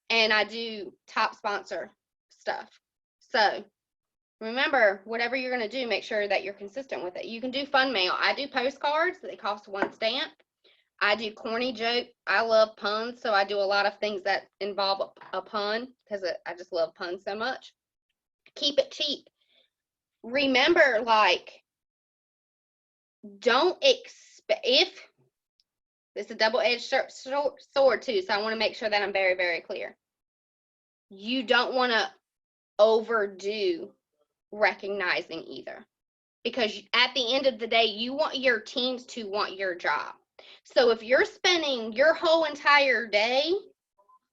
and I do top sponsor stuff. So remember, whatever you're going to do, make sure that you're consistent with it. You can do fun mail. I do postcards. They cost 1 stamp. I do corny joke. I love puns, so I do a lot of things that involve a pun because I just love puns so much. Keep it cheap. Remember, like, don't expect, if it's a double-edged sword too, so I want to make sure that I'm very, very clear. You don't want to overdo recognizing either, because at the end of the day, you want your teams to want your job. So if you're spending your whole entire day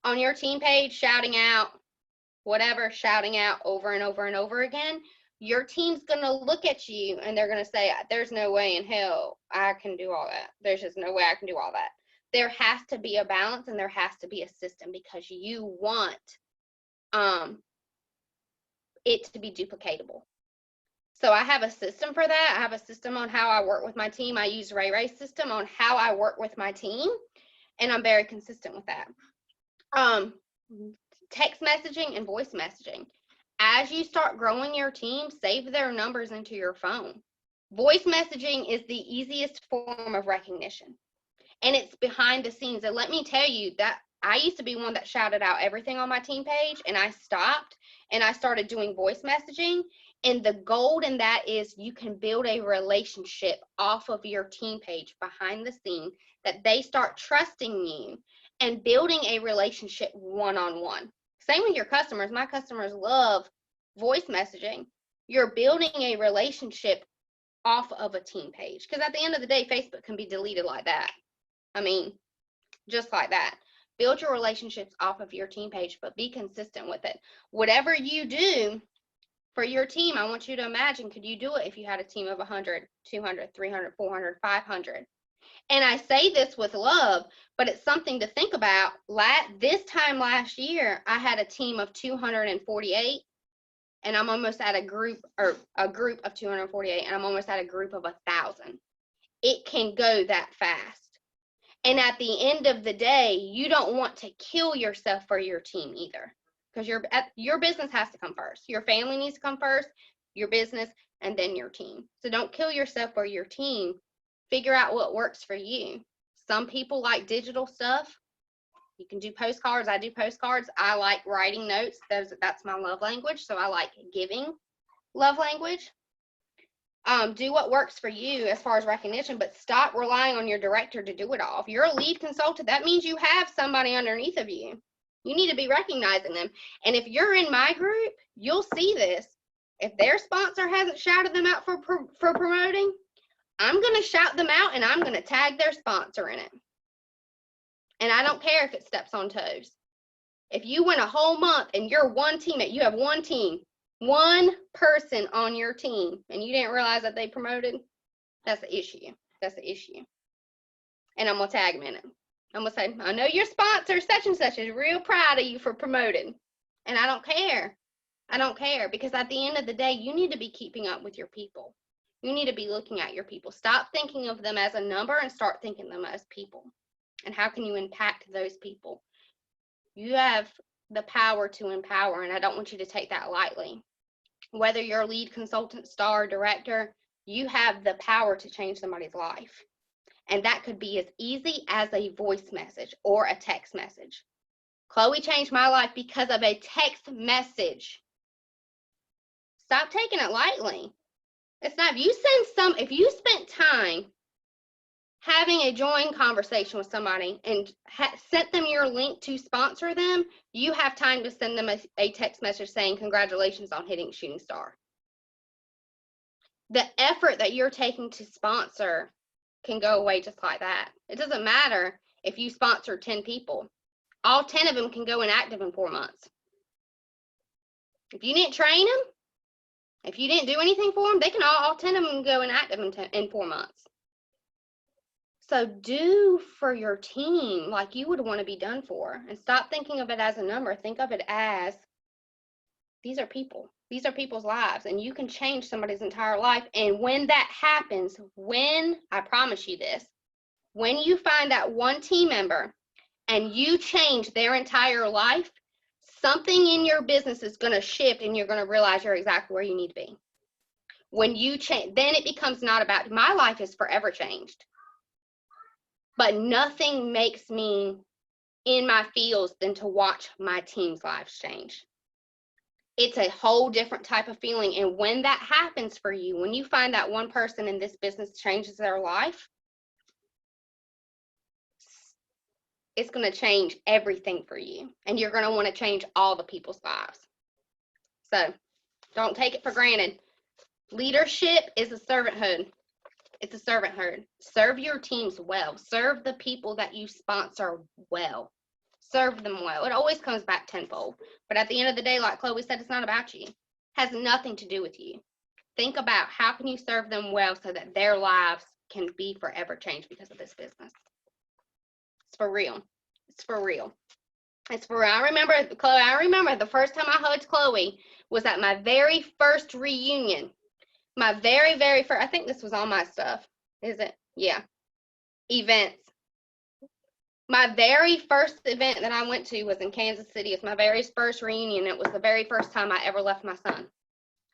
on your team page shouting out whatever, shouting out over and over and over again, your team's going to look at you and they're going to say, there's no way in hell I can do all that. There's just no way I can do all that. There has to be a balance and there has to be a system, because you want it to be duplicatable. So I have a system for that. I have a system on how I work with my team. I use Ray's system on how I work with my team, and I'm very consistent with that. Text messaging and voice messaging. As you start growing your team, save their numbers into your phone. Voice messaging is the easiest form of recognition. and it's behind the scenes. And let me tell you that I used to be one that shouted out everything on my team page, and I stopped and I started doing voice messaging. And the gold in that is you can build a relationship off of your team page behind the scene, that they start trusting you and building a relationship one-on-one. Same with your customers. My customers love voice messaging. You're building a relationship off of a team page, because at the end of the day, Facebook can be deleted like that. I mean, just like that. Build your relationships off of your team page, but be consistent with it. Whatever you do for your team, I want you to imagine, could you do it if you had a team of 100, 200, 300, 400, 500? And I say this with love, but it's something to think about. This time last year, I had a team of 248, and I'm almost at a group of 248, and I'm almost at a group of 1,000. It can go that fast. And at the end of the day, you don't want to kill yourself for your team either, because your business has to come first. Your family needs to come first, your business, and then your team. So don't kill yourself for your team. Figure out what works for you. Some people like digital stuff. You can do postcards. I do postcards. I like writing notes. That's my love language. So I like giving love language. Do what works for you as far as recognition, but stop relying on your director to do it all. If you're a lead consultant, that means you have somebody underneath of you. You need to be recognizing them. And if you're in my group, you'll see this. If their sponsor hasn't shouted them out for promoting, I'm going to shout them out, and I'm going to tag their sponsor in it. And I don't care if it steps on toes. If you went a whole month and you're one teammate, you have one team, one person on your team, and you didn't realize that they promoted, that's the issue. That's the issue. And I'm going to tag them in it. I'm going to say, I know your sponsor, such and such, is real proud of you for promoting. And I don't care. I don't care, because at the end of the day, you need to be keeping up with your people. You need to be looking at your people. Stop thinking of them as a number and start thinking of them as people. And how can you impact those people? You have the power to empower, and I don't want you to take that lightly. Whether you're a lead consultant, star, director, you have the power to change somebody's life. And that could be as easy as a voice message or a text message. Chloe changed my life because of a text message. Stop taking it lightly. It's not, if you spent time having a join conversation with somebody and sent them your link to sponsor them, you have time to send them a text message saying, congratulations on hitting shooting star. The effort that you're taking to sponsor can go away just like that. It doesn't matter if you sponsor 10 people. All 10 of them can go inactive in 4 months. If you didn't train them, if you didn't do anything for them, they can all 10 of them go inactive in 4 months. So do for your team like you would want to be done for, and stop thinking of it as a number. Think of it as, these are people. These are people's lives, and you can change somebody's entire life. And when that happens, I promise you this, when you find that one team member and you change their entire life, something in your business is going to shift, and you're going to realize you're exactly where you need to be. When you change, then it becomes not about, my life is forever changed. But nothing makes me in my feels than to watch my team's lives change. It's a whole different type of feeling. And when that happens for you, when you find that one person in this business changes their life, it's going to change everything for you. And you're going to want to change all the people's lives. So don't take it for granted. Leadership is a servanthood. It's a servanthood. Serve your teams well. Serve the people that you sponsor well. Serve them well. It always comes back tenfold. But at the end of the day, like Chloe said, it's not about you. It has nothing to do with you. Think about how can you serve them well so that their lives can be forever changed because of this business. It's for real. It's for real. It's for real. I remember the first time I hugged Chloe was at my very first reunion. My very, very first, I think this was on my stuff. Is it? Yeah. Events. My very first event that I went to was in Kansas City. It's my very first reunion. It was the very first time I ever left my son.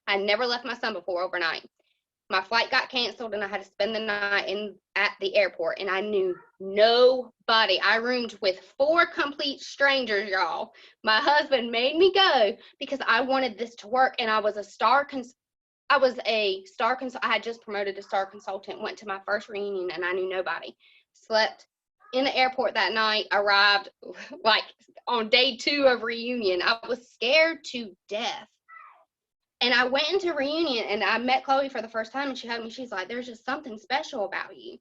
I never left my son before overnight. My flight got canceled and I had to spend the night at the airport, and I knew nobody. I roomed with 4 complete strangers, y'all. My husband made me go because I wanted this to work, and I was a star I had just promoted to star consultant, went to my first reunion, and I knew nobody. Slept in the airport that night, arrived like on day 2 of reunion. I was scared to death. And I went into reunion and I met Chloe for the first time, and she hugged me. She's like, there's just something special about you.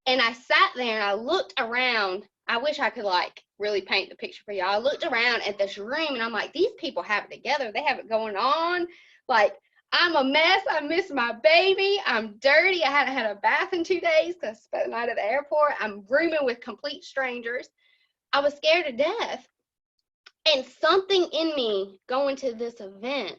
And I sat there and I looked around. I wish I could like really paint the picture for y'all. I looked around at this room and I'm like, these people have it together. They have it going on. Like, I'm a mess. I miss my baby. I'm dirty. I hadn't had a bath in 2 days because I spent the night at the airport. I'm rooming with complete strangers. I was scared to death. And something in me going to this event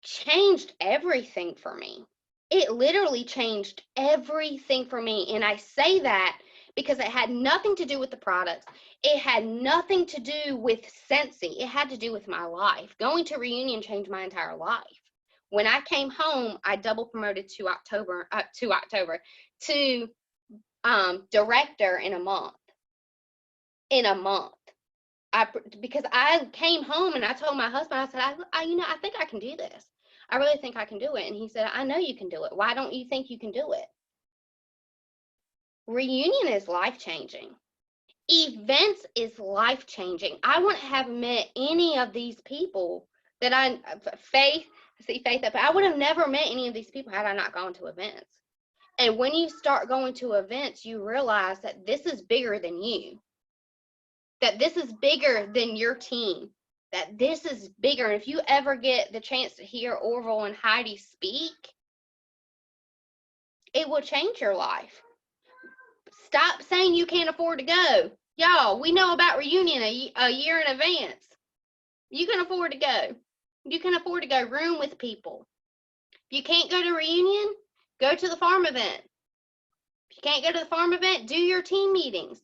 changed everything for me. It literally changed everything for me. And I say that because it had nothing to do with the products. It had nothing to do with Scentsy. It had to do with my life. Going to reunion changed my entire life. When I came home, I double promoted to director in a month. Because I came home and I told my husband, I said, I think I can do this. I really think I can do it. And he said, I know you can do it. Why don't you think you can do it? Reunion is life-changing. Events is life-changing. I wouldn't have met any of these people that I would have never met any of these people had I not gone to events. And when you start going to events, you realize that this is bigger than you. That this is bigger than your team, that this is bigger. And if you ever get the chance to hear Orville and Heidi speak, it will change your life. Stop saying you can't afford to go. Y'all, we know about reunion a year in advance. You can afford to go. You can afford to go room with people. If you can't go to reunion, go to the farm event. If you can't go to the farm event, do your team meetings.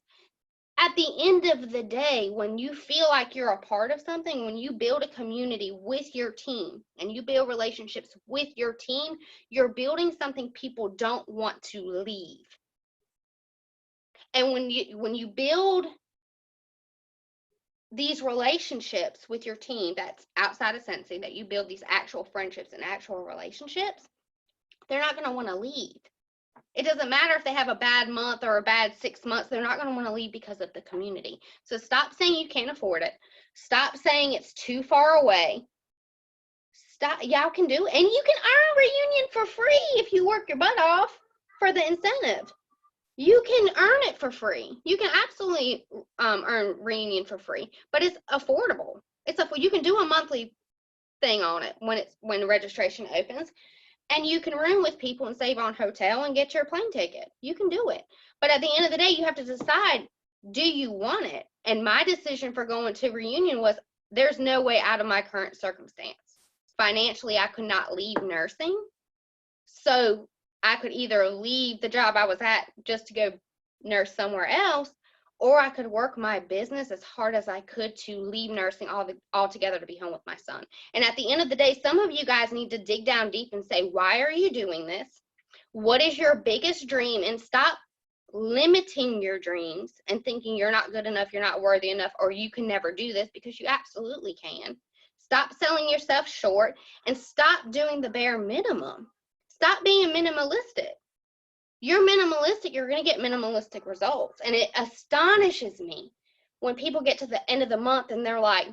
At the end of the day, when you feel like you're a part of something, when you build a community with your team and you build relationships with your team, you're building something people don't want to leave. And when you build these relationships with your team that's outside of Scentsy, that you build these actual friendships and actual relationships, they're not going to want to leave. It doesn't matter if they have a bad month or a bad 6 months, they're not going to want to leave because of the community. So stop saying you can't afford it. Stop saying it's too far away. Stop. Y'all can do it. And you can earn reunion for free if you work your butt off for the incentive. You can earn it for free. You can absolutely earn reunion for free, but it's affordable. You can do a monthly thing on it when registration opens. And you can room with people and save on hotel and get your plane ticket. You can do it. But at the end of the day, you have to decide, do you want it? And my decision for going to reunion was, there's no way out of my current circumstance. Financially, I could not leave nursing. So I could either leave the job I was at just to go nurse somewhere else, or I could work my business as hard as I could to leave nursing altogether to be home with my son. And at the end of the day, some of you guys need to dig down deep and say, why are you doing this? What is your biggest dream? And stop limiting your dreams and thinking you're not good enough, you're not worthy enough, or you can never do this, because you absolutely can. Stop selling yourself short and stop doing the bare minimum. Stop being minimalistic. You're minimalistic, you're going to get minimalistic results. And it astonishes me when people get to the end of the month and they're like,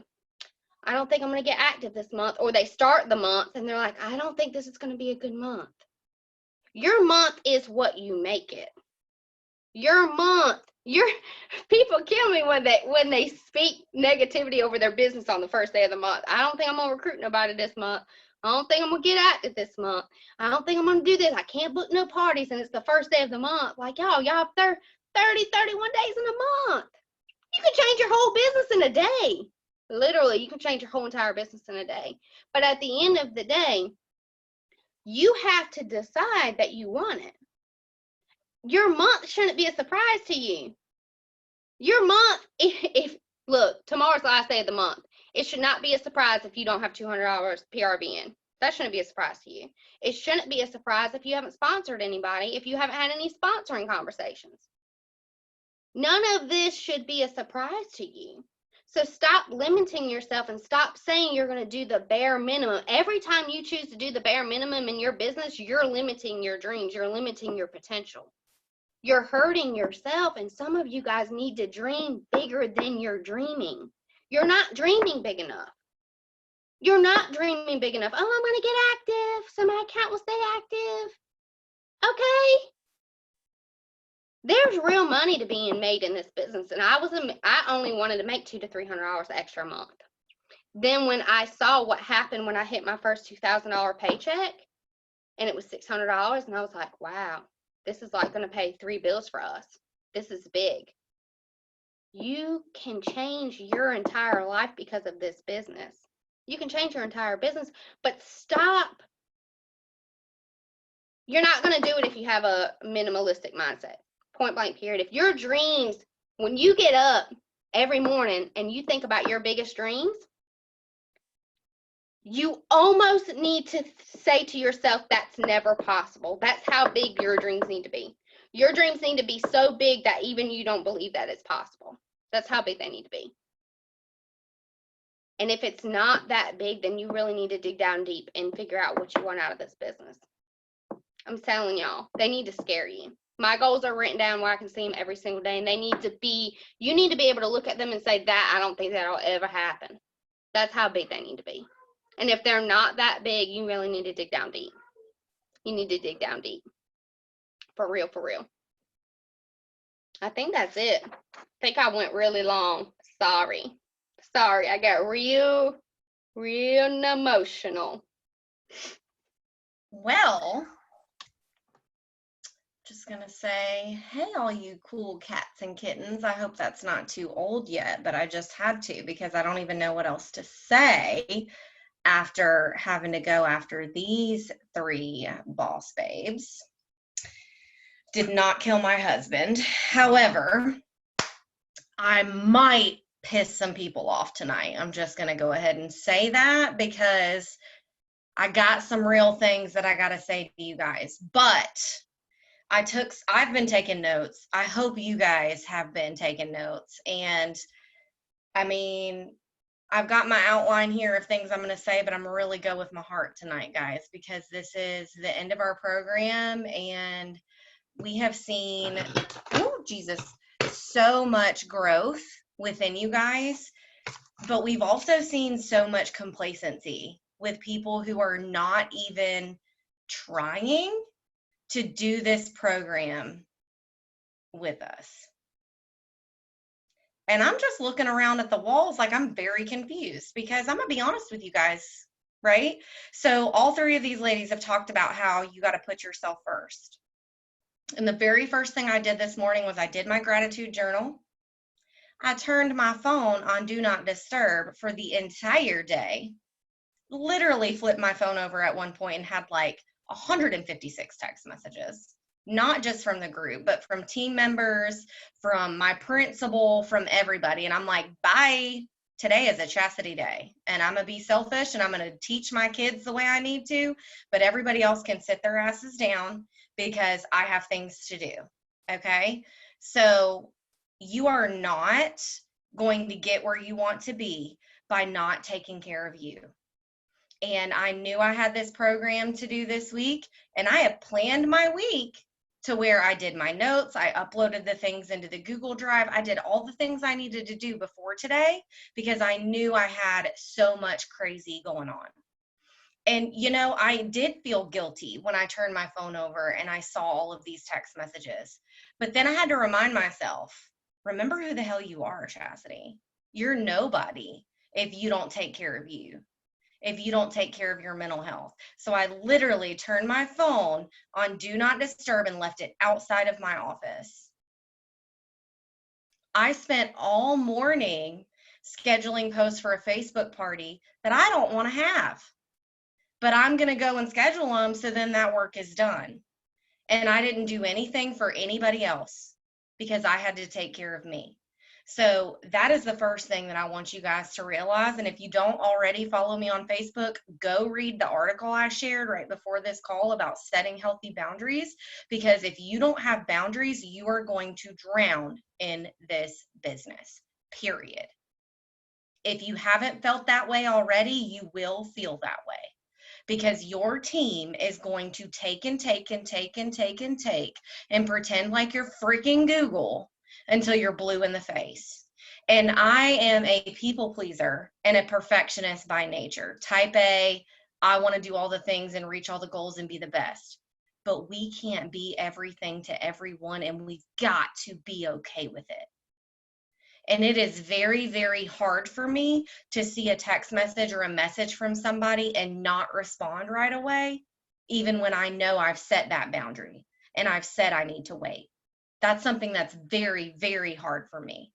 I don't think I'm going to get active this month. Or they start the month and they're like, I don't think this is going to be a good month. Your month is what you make it. Your month, people kill me when they speak negativity over their business on the first day of the month. I don't think I'm going to recruit nobody this month. I don't think I'm going to get active this month. I don't think I'm going to do this. I can't book no parties, and it's the first day of the month. Like, y'all up there 30, 31 days in a month. You can change your whole business in a day. Literally, you can change your whole entire business in a day. But at the end of the day, you have to decide that you want it. Your month shouldn't be a surprise to you. Your month, look, tomorrow's the last day of the month. It should not be a surprise if you don't have $200 PRBN. That shouldn't be a surprise to you. It shouldn't be a surprise if you haven't sponsored anybody, if you haven't had any sponsoring conversations. None of this should be a surprise to you. So stop limiting yourself and stop saying you're going to do the bare minimum. Every time you choose to do the bare minimum in your business, you're limiting your dreams. You're limiting your potential. You're hurting yourself, and some of you guys need to dream bigger than you're dreaming. You're not dreaming big enough. You're not dreaming big enough. Oh, I'm going to get active so my account will stay active. Okay. There's real money to being made in this business, and I only wanted to make $200 to $300 extra a month. Then when I saw what happened when I hit my first $2,000 paycheck, and it was $600, and I was like, wow, this is like going to pay 3 bills for us. This is big. You can change your entire life because of this business. You can change your entire business, but stop. You're not going to do it if you have a minimalistic mindset. Point blank period. If your dreams, when you get up every morning and you think about your biggest dreams, you almost need to say to yourself, that's never possible. That's how big your dreams need to be. Your dreams need to be so big that even you don't believe that it's possible. That's how big they need to be. And if it's not that big, then you really need to dig down deep and figure out what you want out of this business. I'm telling y'all, they need to scare you. My goals are written down where I can see them every single day, and you need to be able to look at them and say, that, I don't think that'll ever happen. That's how big they need to be. And if they're not that big, you really need to dig down deep. You need to dig down deep. For real, for real. I think that's it. I think I went really long. Sorry, I got real emotional. Well, just gonna say, hey, all you cool cats and kittens. I hope that's not too old yet, but I just had to because I don't even know what else to say after having to go after these 3 boss babes. Did not kill my husband. However, I might piss some people off tonight. I'm just going to go ahead and say that because I got some real things that I got to say to you guys. But I've been taking notes. I hope you guys have been taking notes. And I mean, I've got my outline here of things I'm going to say, but I'm really go with my heart tonight, guys, because this is the end of our program and we have seen, oh, Jesus, so much growth within you guys, but we've also seen so much complacency with people who are not even trying to do this program with us. And I'm just looking around at the walls like I'm very confused because I'm going to be honest with you guys, right? So all 3 of these ladies have talked about how you got to put yourself first. And the very first thing I did this morning was I did my gratitude journal. I turned my phone on Do Not Disturb for the entire day. Literally flipped my phone over at one point and had like 156 text messages. Not just from the group, but from team members, from my principal, from everybody. And I'm like, bye. Today is a chastity day. And I'm going to be selfish and I'm going to teach my kids the way I need to. But everybody else can sit their asses down because I have things to do. Okay? So you are not going to get where you want to be by not taking care of you. And I knew I had this program to do this week, and I have planned my week to where I did my notes, I uploaded the things into the Google Drive, I did all the things I needed to do before today because I knew I had so much crazy going on. And, you know, I did feel guilty when I turned my phone over and I saw all of these text messages. But then I had to remind myself, remember who the hell you are, Chastity. You're nobody if you don't take care of you, if you don't take care of your mental health. So I literally turned my phone on Do Not Disturb and left it outside of my office. I spent all morning scheduling posts for a Facebook party that I don't want to have. But I'm going to go and schedule them so then that work is done. And I didn't do anything for anybody else because I had to take care of me. So that is the first thing that I want you guys to realize. And if you don't already follow me on Facebook, go read the article I shared right before this call about setting healthy boundaries, because if you don't have boundaries, you are going to drown in this business, period. If you haven't felt that way already, you will feel that way, because your team is going to take and take and take and take and take and pretend like you're freaking Google until you're blue in the face. And I am a people pleaser and a perfectionist by nature. Type A, I want to do all the things and reach all the goals and be the best. But we can't be everything to everyone, and we've got to be okay with it. And it is very, very hard for me to see a text message or a message from somebody and not respond right away, even when I know I've set that boundary and I've said I need to wait. That's something that's very, very hard for me.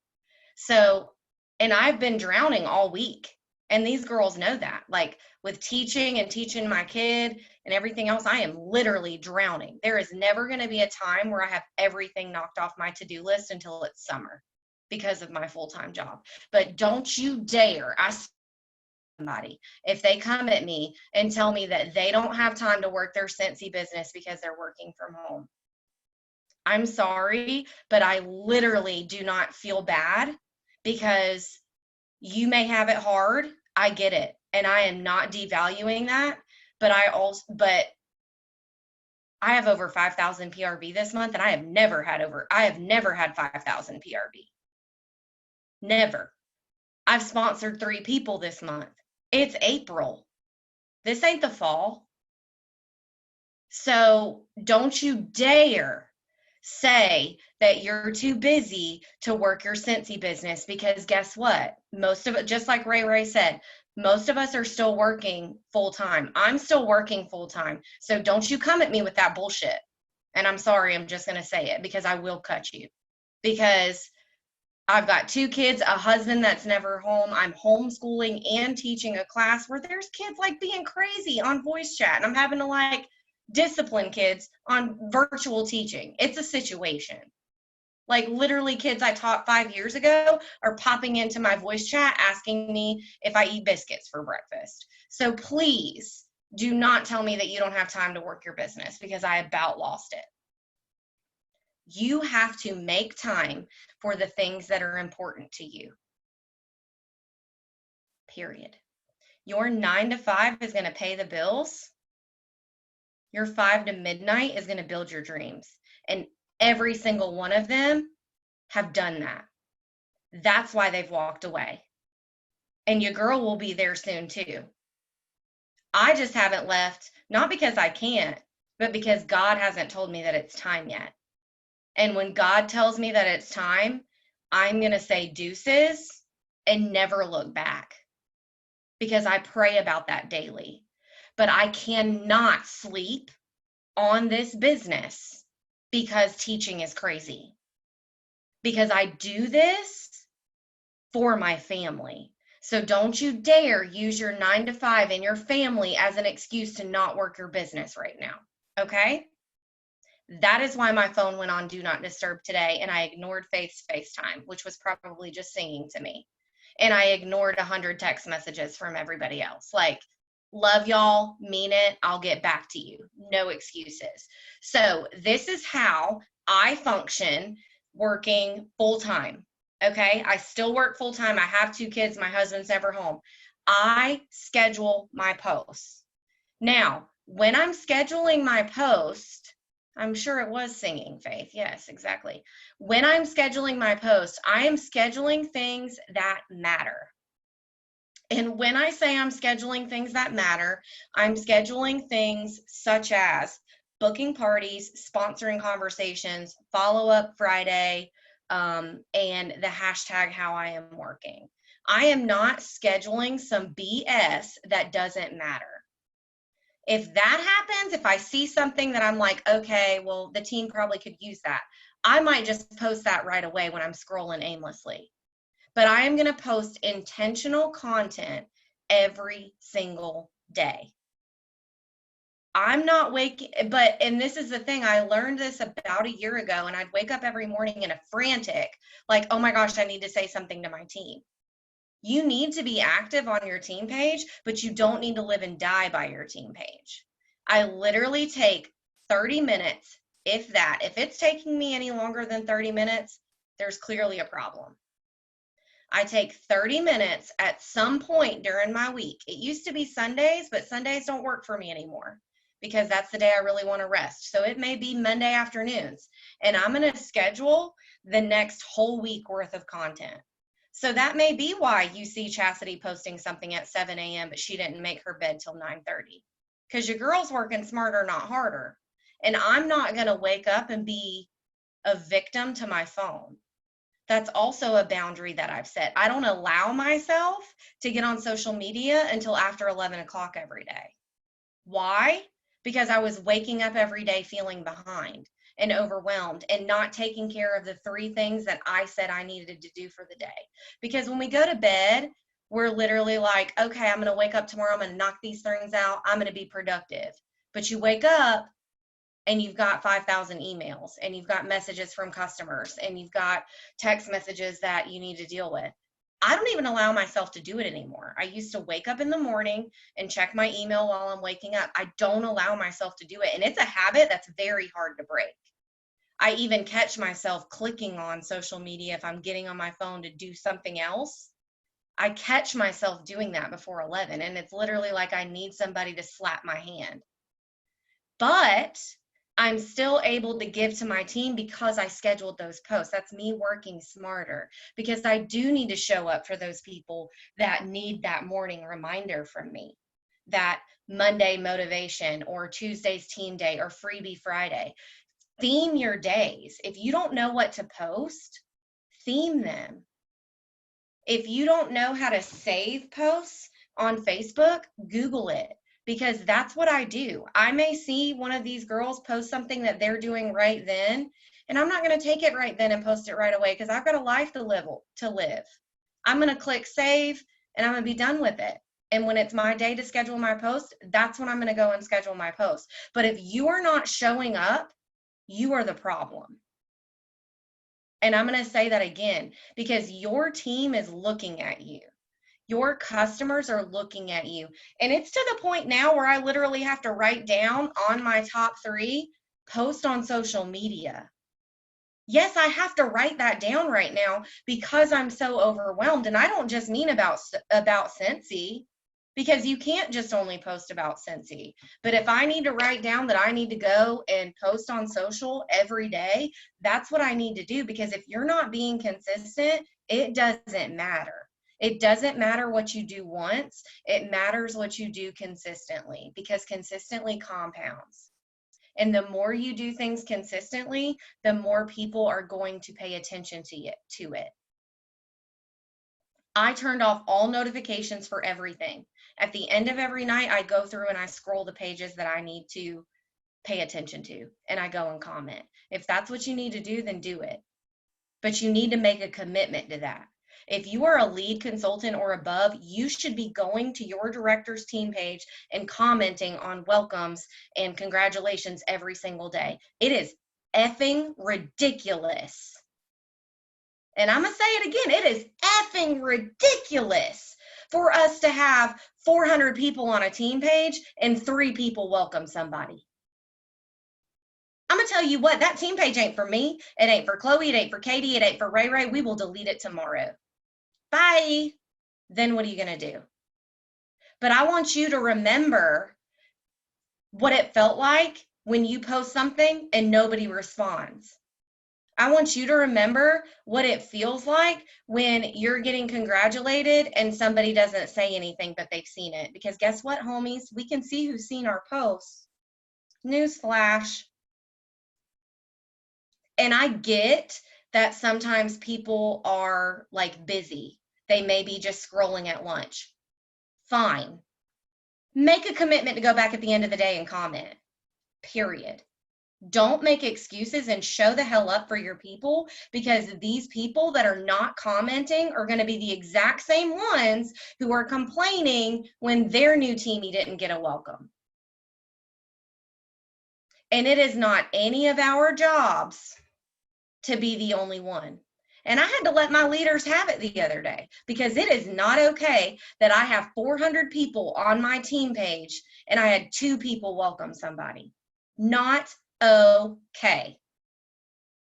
So, and I've been drowning all week. And these girls know that. Like with teaching and teaching my kid and everything else, I am literally drowning. There is never going to be a time where I have everything knocked off my to-do list until it's summer, because of my full-time job. But don't you dare, somebody, if they come at me and tell me that they don't have time to work their Scentsy business because they're working from home. I'm sorry, but I literally do not feel bad, because you may have it hard. I get it. And I am not devaluing that, but I have over 5,000 PRV this month, and I have never had 5,000 PRV. Never. I've sponsored 3 people this month. It's April. This ain't the fall. So don't you dare say that you're too busy to work your Scentsy business, because guess what? Most of it, just like Ray said, most of us are still working full time. I'm still working full time. So don't you come at me with that bullshit. And I'm sorry, I'm just going to say it, because I will cut you. Because I've got 2 kids, a husband that's never home. I'm homeschooling and teaching a class where there's kids like being crazy on voice chat, and I'm having to like discipline kids on virtual teaching. It's a situation. Like literally kids I taught 5 years ago are popping into my voice chat asking me if I eat biscuits for breakfast. So please do not tell me that you don't have time to work your business, because I about lost it. You have to make time for the things that are important to you. Period. Your 9 to 5 is going to pay the bills. Your 5 to midnight is going to build your dreams. And every single one of them have done that. That's why they've walked away. And your girl will be there soon too. I just haven't left, not because I can't, but because God hasn't told me that it's time yet. And when God tells me that it's time, I'm going to say deuces and never look back, because I pray about that daily. But I cannot sleep on this business because teaching is crazy. Because I do this for my family. So don't you dare use your 9 to 5 and your family as an excuse to not work your business right now. Okay? That is why my phone went on Do Not Disturb today, and I ignored Faith's FaceTime, which was probably just singing to me. And I ignored 100 text messages from everybody else. Like, love y'all, mean it, I'll get back to you. No excuses. So this is how I function working full-time. Okay? I still work full-time. I have 2 kids. My husband's never home. I schedule my posts. Now, when I'm scheduling my post, I'm sure it was singing, Faith. Yes, exactly. When I'm scheduling my post, I am scheduling things that matter. And when I say I'm scheduling things that matter, I'm scheduling things such as booking parties, sponsoring conversations, follow-up Friday, and the hashtag how I am working. I am not scheduling some BS that doesn't matter. If that happens, if I see something that I'm like, okay, well, the team probably could use that, I might just post that right away when I'm scrolling aimlessly. But I am going to post intentional content every single day. I'm not waking, and this is the thing, I learned this about a year ago, and I'd wake up every morning in a frantic, like, oh my gosh, I need to say something to my team. You need to be active on your team page, but you don't need to live and die by your team page. I literally take 30 minutes, if that. If it's taking me any longer than 30 minutes, there's clearly a problem. I take 30 minutes at some point during my week. It used to be Sundays, but Sundays don't work for me anymore because that's the day I really want to rest. So it may be Monday afternoons, and I'm going to schedule the next whole week worth of content. So that may be why you see Chastity posting something at 7 a.m., but she didn't make her bed till 9:30. Because your girl's working smarter, not harder. And I'm not going to wake up and be a victim to my phone. That's also a boundary that I've set. I don't allow myself to get on social media until after 11 o'clock every day. Why? Because I was waking up every day feeling behind and overwhelmed and not taking care of the 3 things that I said I needed to do for the day. Because when we go to bed, we're literally like, okay, I'm going to wake up tomorrow. I'm going to knock these things out. I'm going to be productive. But you wake up and you've got 5,000 emails and you've got messages from customers and you've got text messages that you need to deal with. I don't even allow myself to do it anymore. I used to wake up in the morning and check my email while I'm waking up. I don't allow myself to do it. And it's a habit that's very hard to break. I even catch myself clicking on social media if I'm getting on my phone to do something else. I catch myself doing that before 11, and it's literally like I need somebody to slap my hand. But I'm still able to give to my team because I scheduled those posts. That's me working smarter, because I do need to show up for those people that need that morning reminder from me, that Monday motivation or Tuesday's team day or freebie Friday. Theme your days. If you don't know what to post, theme them. If you don't know how to save posts on Facebook, Google it, because that's what I do. I may see one of these girls post something that they're doing right then, and I'm not going to take it right then and post it right away because I've got a life to live. I'm going to click save, and I'm going to be done with it. And when it's my day to schedule my post, that's when I'm going to go and schedule my post. But if you are not showing up, you are the problem. And I'm going to say that again, because your team is looking at you. Your customers are looking at you. And it's to the point now where I literally have to write down on my top 3, post on social media. Yes, I have to write that down right now because I'm so overwhelmed. And I don't just mean about Scentsy, because you can't just only post about Scentsy. But if I need to write down that I need to go and post on social every day, that's what I need to do. Because if you're not being consistent, it doesn't matter. It doesn't matter what you do once. It matters what you do consistently, because consistently compounds. And the more you do things consistently, the more people are going to pay attention to it. I turned off all notifications for everything. At the end of every night, I go through and I scroll the pages that I need to pay attention to, and I go and comment. If that's what you need to do, then do it. But you need to make a commitment to that. If you are a lead consultant or above, you should be going to your director's team page and commenting on welcomes and congratulations every single day. It is effing ridiculous. And I'm going to say it again, it is effing ridiculous for us to have 400 people on a team page and 3 people welcome somebody. I'm going to tell you what, that team page ain't for me. It ain't for Chloe. It ain't for Katie. It ain't for Ray Ray. We will delete it tomorrow. Bye. Then what are you going to do? But I want you to remember what it felt like when you post something and nobody responds. I want you to remember what it feels like when you're getting congratulated and somebody doesn't say anything, but they've seen it. Because guess what, homies? We can see who's seen our posts. Newsflash. And I get that sometimes people are like busy. They may be just scrolling at lunch. Fine. Make a commitment to go back at the end of the day and comment. Period. Don't make excuses and show the hell up for your people, because these people that are not commenting are going to be the exact same ones who are complaining when their new teamie didn't get a welcome. And it is not any of our jobs to be the only one. And I had to let my leaders have it the other day, because it is not okay that I have 400 people on my team page and I had 2 people welcome somebody. Not okay.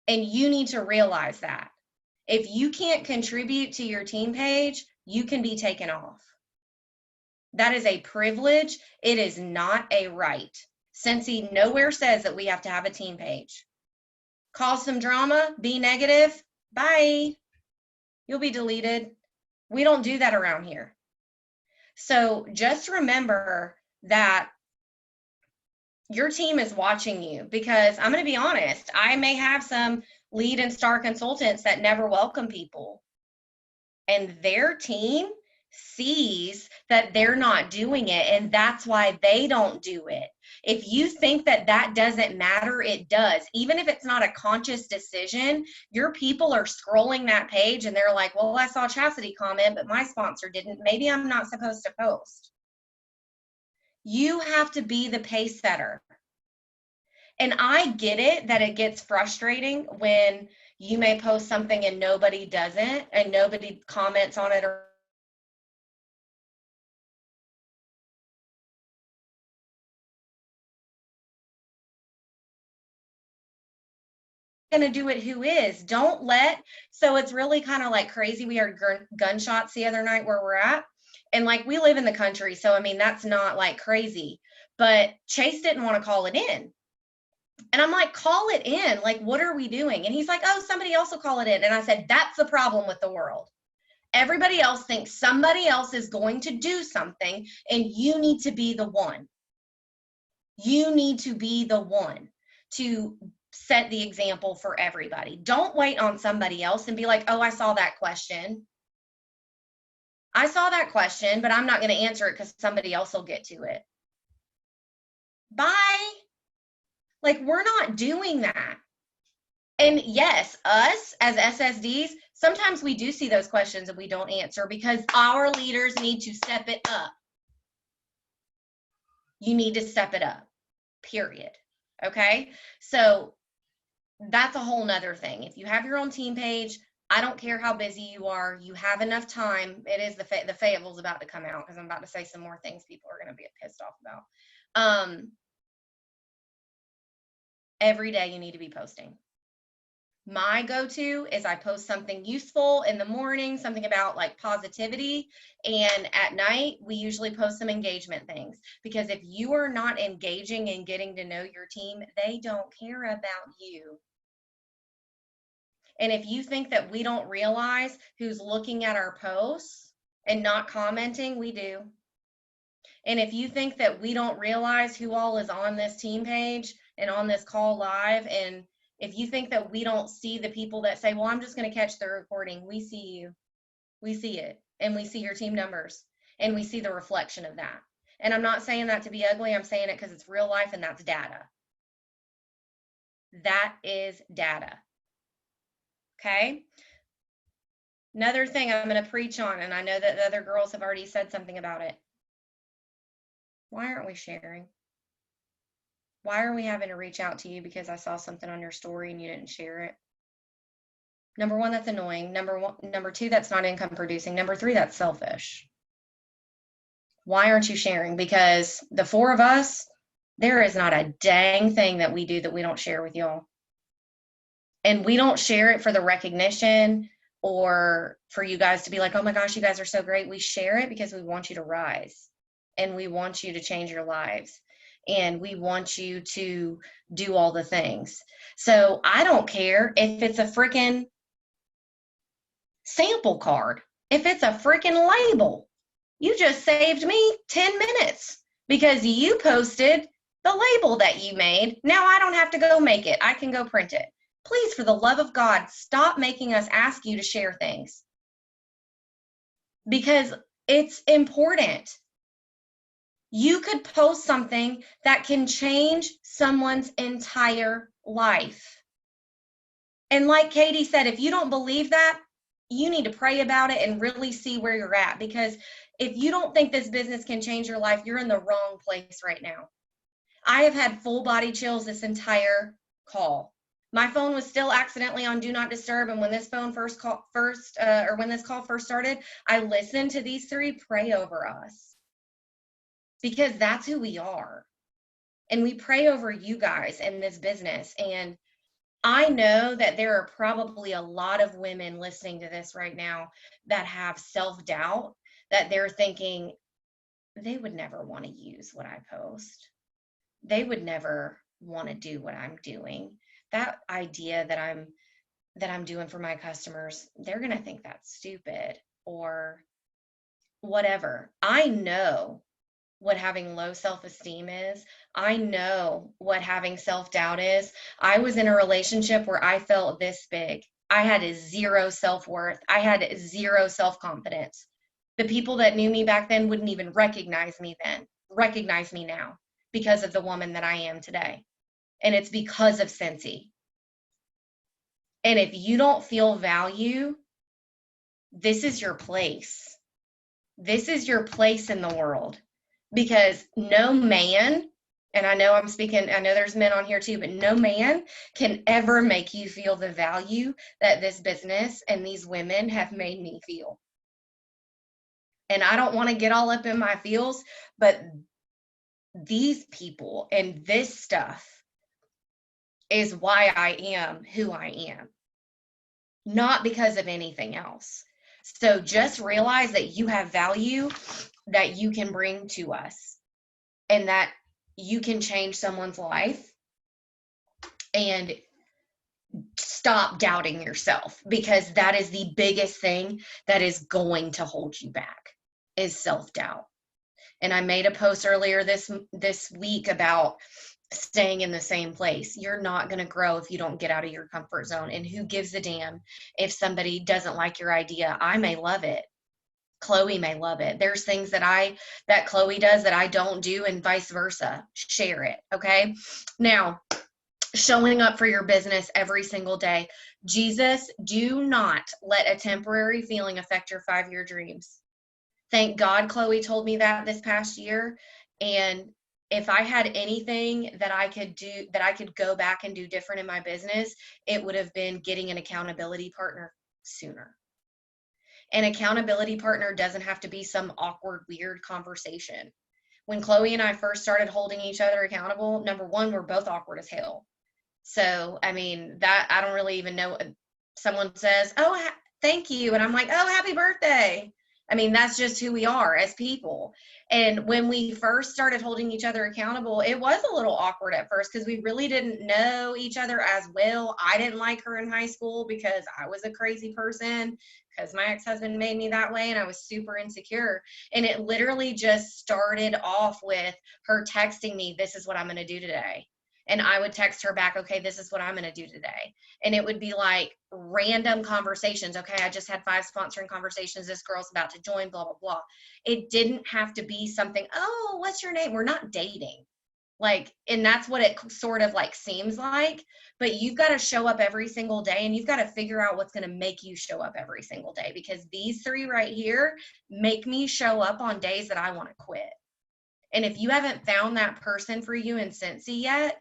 And you need to realize that. If you can't contribute to your team page, you can be taken off. That is a privilege. It is not a right. Cincy nowhere says that we have to have a team page. Cause some drama, be negative, bye. You'll be deleted. We don't do that around here. So just remember that your team is watching you, because I'm going to be honest, I may have some lead and star consultants that never welcome people, and their team sees that they're not doing it, and that's why they don't do it. If you think that that doesn't matter, it does. Even if it's not a conscious decision, your people are scrolling that page and they're like, well, I saw Chastity comment, but my sponsor didn't. Maybe I'm not supposed to post. You have to be the pace setter. And I get it that it gets frustrating when you may post something and nobody does it and nobody comments on it, or going to do it who is. Don't let, so it's really kind of like crazy. We heard gunshots the other night where we're at, and like we live in the country, so I mean that's not like crazy, but Chase didn't want to call it in. And I'm like, call it in. Like, what are we doing? And he's like, oh, somebody else will call it in. And I said, that's the problem with the world. Everybody else thinks somebody else is going to do something, and you need to be the one. You need to be the one to set the example for everybody. Don't wait on somebody else and be like, oh, I saw that question. I saw that question, but I'm not going to answer it because somebody else will get to it. Bye. Like, we're not doing that. And yes, us as SSDs, sometimes we do see those questions and we don't answer because our leaders need to step it up. You need to step it up, period. Okay? So that's a whole nother thing. If you have your own team page, I don't care how busy you are, you have enough time. It is the Fayetteville's about to come out because I'm about to say some more things people are going to be pissed off about. Every day you need to be posting. My go-to is I post something useful in the morning, something about like positivity, and at night we usually post some engagement things, because if you are not engaging and getting to know your team, they don't care about you. And if you think that we don't realize who's looking at our posts and not commenting, we do. And if you think that we don't realize who all is on this team page and on this call live, and if you think that we don't see the people that say, well, I'm just going to catch the recording, we see you. We see it. And we see your team numbers. And we see the reflection of that. And I'm not saying that to be ugly. I'm saying it because it's real life and that's data. That is data. Okay? Another thing I'm going to preach on, and I know that the other girls have already said something about it. Why aren't we sharing? Why are we having to reach out to you because I saw something on your story and you didn't share it? Number one, that's annoying. Number two, that's not income producing. Number three, that's selfish. Why aren't you sharing? Because the 4 of us, there is not a dang thing that we do that we don't share with y'all. And we don't share it for the recognition or for you guys to be like, oh my gosh, you guys are so great. We share it because we want you to rise and we want you to change your lives. And we want you to do all the things. So I don't care if it's a freaking sample card, if it's a freaking label. You just saved me 10 minutes because you posted the label that you made. Now I don't have to go make it. I can go print it. Please, for the love of God, stop making us ask you to share things because it's important. You could post something that can change someone's entire life. And like Katie said, if you don't believe that, you need to pray about it and really see where you're at. Because if you don't think this business can change your life, you're in the wrong place right now. I have had full body chills this entire call. My phone was still accidentally on do not disturb, and when this phone when this call first started, I listened to these three pray over us, because that's who we are. And we pray over you guys in this business. And I know that there are probably a lot of women listening to this right now that have self-doubt, that they're thinking they would never want to use what I post. They would never want to do what I'm doing. That idea that I'm doing for my customers, they're going to think that's stupid or whatever. I know what having low self-esteem is. I know what having self-doubt is. I was in a relationship where I felt this big. I had a zero self-worth. I had zero self-confidence. The people that knew me back then wouldn't even recognize me now because of the woman that I am today. And it's because of Scentsy. And if you don't feel value, this is your place. This is your place in the world. Because no man, and I know there's men on here too, but no man can ever make you feel the value that this business and these women have made me feel. And I don't want to get all up in my feels, but these people and this stuff is why I am who I am, not because of anything else. So just realize that you have value that you can bring to us, and that you can change someone's life, and stop doubting yourself, because that is the biggest thing that is going to hold you back, is self-doubt. And I made a post earlier this week about staying in the same place. You're not going to grow if you don't get out of your comfort zone. And who gives a damn if somebody doesn't like your idea? I may love it. Chloe may love it. There's things that Chloe does that I don't do, and vice versa. Share it. Okay. Now, showing up for your business every single day. Jesus, do not let a temporary feeling affect your 5-year dreams. Thank God Chloe told me that this past year. And if I had anything that I could do, that I could go back and do different in my business, it would have been getting an accountability partner sooner. An accountability partner doesn't have to be some awkward, weird conversation. When Chloe and I first started holding each other accountable, number one, we're both awkward as hell. So, I mean, that I don't really even know. Someone says, oh, thank you. And I'm like, oh, happy birthday. I mean, that's just who we are as people. And when we first started holding each other accountable, it was a little awkward at first because we really didn't know each other as well. I didn't like her in high school because I was a crazy person, because my ex-husband made me that way, and I was super insecure. And it literally just started off with her texting me, this is what I'm going to do today. And I would text her back, okay, this is what I'm going to do today. And it would be like random conversations. Okay, I just had 5 sponsoring conversations. This girl's about to join, blah, blah, blah. It didn't have to be something, oh, what's your name? We're not dating. Like, and that's what it sort of like seems like. But you've got to show up every single day, and you've got to figure out what's going to make you show up every single day, because these 3 right here make me show up on days that I want to quit. And if you haven't found that person for you in Scentsy yet,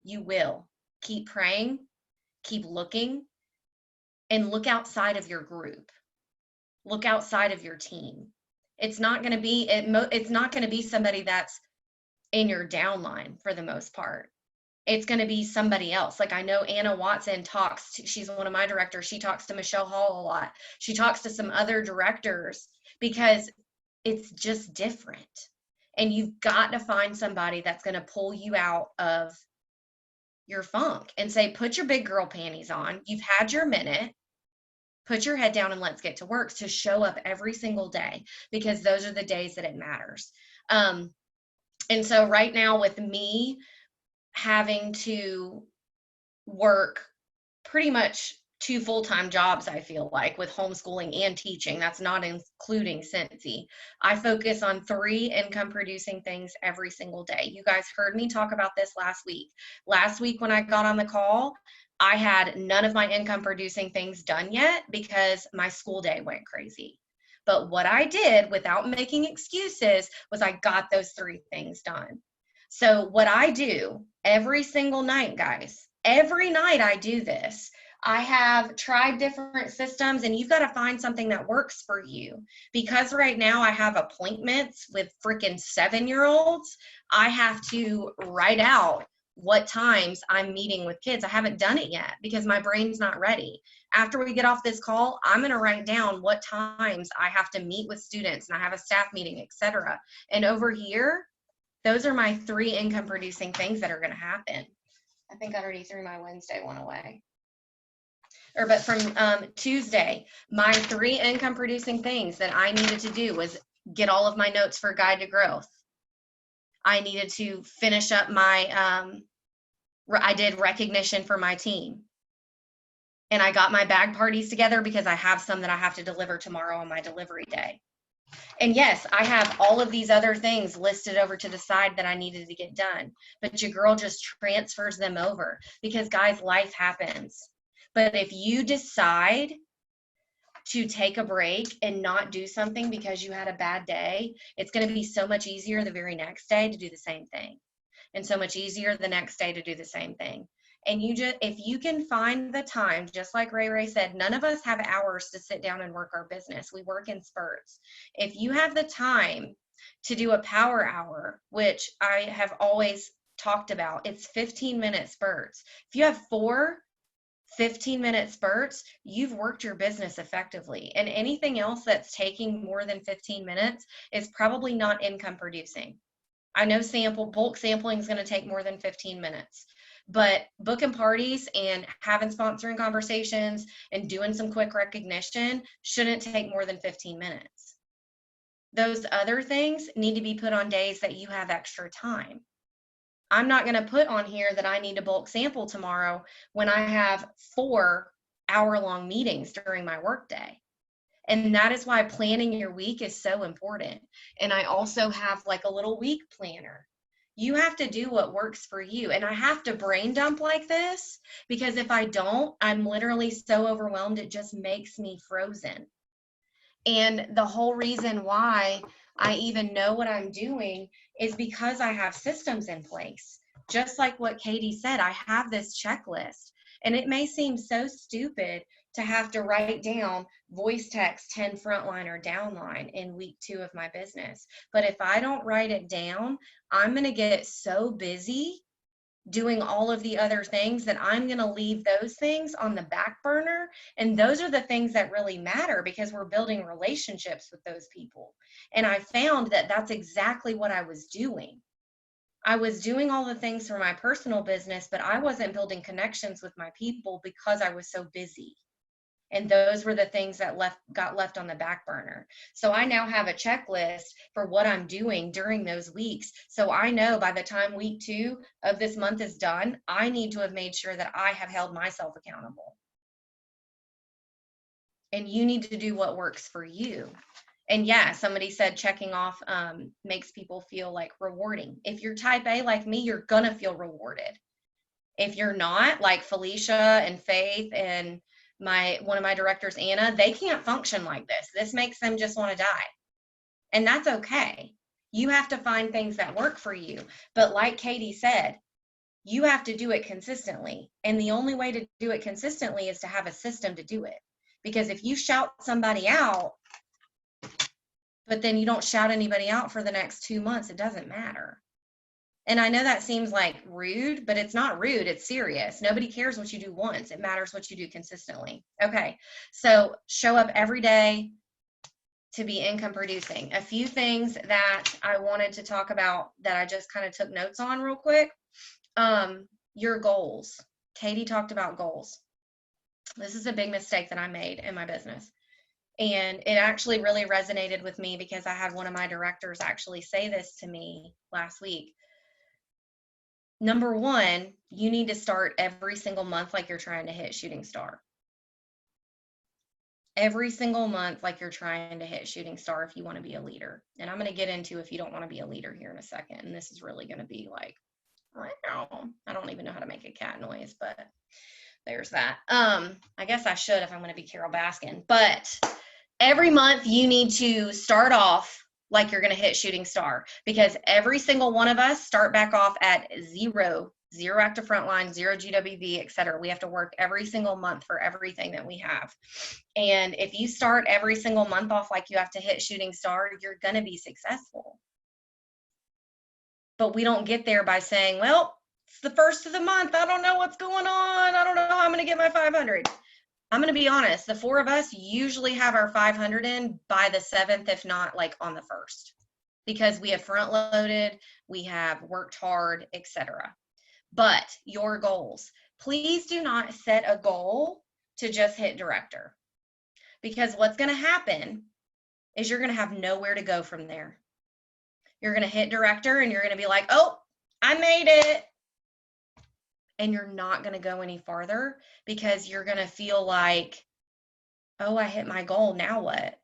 you will. Keep praying, keep looking, and look outside of your group. Look outside of your team. It's not going to be somebody that's in your downline for the most part. It's going to be somebody else. Like, I know Anna Watson she's one of my directors. She talks to Michelle Hall a lot. She talks to some other directors, because it's just different. And you've got to find somebody that's going to pull you out of your funk and say, put your big girl panties on. You've had your minute. Put your head down and let's get to work, to show up every single day, because those are the days that it matters. And so right now, with me having to work pretty much 2 full-time jobs, I feel like, with homeschooling and teaching, that's not including Scentsy, I focus on 3 income producing things every single day. You guys heard me talk about this last week. Last week when I got on the call, I had none of my income producing things done yet because my school day went crazy. But what I did, without making excuses, was I got those 3 things done. So what I do every single night, guys, every night I do this. I have tried different systems, and you've got to find something that works for you. Because right now I have appointments with freaking 7-year-olds, I have to write out what times I'm meeting with kids. I haven't done it yet because my brain's not ready. After we get off this call, I'm going to write down what times I have to meet with students, and I have a staff meeting, etc. And over here, those are my 3 income producing things that are going to happen. I think I already threw my Wednesday one away. But from Tuesday, my 3 income producing things that I needed to do was get all of my notes for Guide to Growth. I needed to finish up my, I did recognition for my team. And I got my bag parties together because I have some that I have to deliver tomorrow on my delivery day. And yes, I have all of these other things listed over to the side that I needed to get done. But your girl just transfers them over because, guys, life happens. But if you decide to take a break and not do something because you had a bad day, it's going to be so much easier the very next day to do the same thing. And so much easier the next day to do the same thing. And if you can find the time, just like Ray said, none of us have hours to sit down and work our business. We work in spurts. If you have the time to do a power hour, which I have always talked about, it's 15-minute spurts. If you have 4 15-minute spurts, you've worked your business effectively. And anything else that's taking more than 15 minutes is probably not income producing. I know bulk sampling is going to take more than 15 minutes, but booking parties and having sponsoring conversations and doing some quick recognition shouldn't take more than 15 minutes. Those other things need to be put on days that you have extra time. I'm not going to put on here that I need to bulk sample tomorrow when I have 4 hour-long meetings during my workday. And that is why planning your week is so important. And I also have like a little week planner. You have to do what works for you. And I have to brain dump like this because if I don't, I'm literally so overwhelmed, it just makes me frozen. And the whole reason why I even know what I'm doing is because I have systems in place. Just like what Katie said, I have this checklist. And it may seem so stupid to have to write down voice text 10 frontline or downline in week 2 of my business. But if I don't write it down, I'm going to get so busy doing all of the other things that I'm going to leave those things on the back burner. And those are the things that really matter because we're building relationships with those people. And I found that that's exactly what I was doing. I was doing all the things for my personal business, but I wasn't building connections with my people because I was so busy. And those were the things that got left on the back burner. So I now have a checklist for what I'm doing during those weeks. So I know by the time week 2 of this month is done, I need to have made sure that I have held myself accountable. And you need to do what works for you. And yeah, somebody said checking off makes people feel like rewarding. If you're type A like me, you're gonna feel rewarded. If you're not, like Felicia and Faith and one of my directors, Anna, they can't function like this. This makes them just want to die. And that's okay. You have to find things that work for you. But like Katie said, you have to do it consistently. And the only way to do it consistently is to have a system to do it. Because if you shout somebody out, but then you don't shout anybody out for the next 2 months, it doesn't matter. And I know that seems like rude, but it's not rude. It's serious. Nobody cares what you do once. It matters what you do consistently. Okay, so show up every day to be income producing. A few things that I wanted to talk about that I just kind of took notes on real quick. Your goals. Katie talked about goals. This is a big mistake that I made in my business. And it actually really resonated with me because I had one of my directors actually say this to me last week. Number 1, you need to start every single month like you're trying to hit shooting star. Every single month like you're trying to hit shooting star if you want to be a leader. And I'm going to get into if you don't want to be a leader here in a second. And this is really going to be like, I don't even know how to make a cat noise, but there's that. I guess I should if I'm going to be Carol Baskin. But every month you need to start off like you're going to hit shooting star, because every single one of us start back off at zero active frontline, 0 GWV, etc. We have to work every single month for everything that we have. And if you start every single month off like you have to hit shooting star, you're going to be successful. But we don't get there by saying, well, it's the first of the month. I don't know what's going on. I don't know how I'm going to get my 500. I'm going to be honest. The 4 of us usually have our 500 in by the 7th, if not like on the 1st, because we have front loaded, we have worked hard, etc. But your goals, please do not set a goal to just hit director, because what's going to happen is you're going to have nowhere to go from there. You're going to hit director and you're going to be like, oh, I made it. And you're not going to go any farther, because you're going to feel like, oh, I hit my goal. Now what?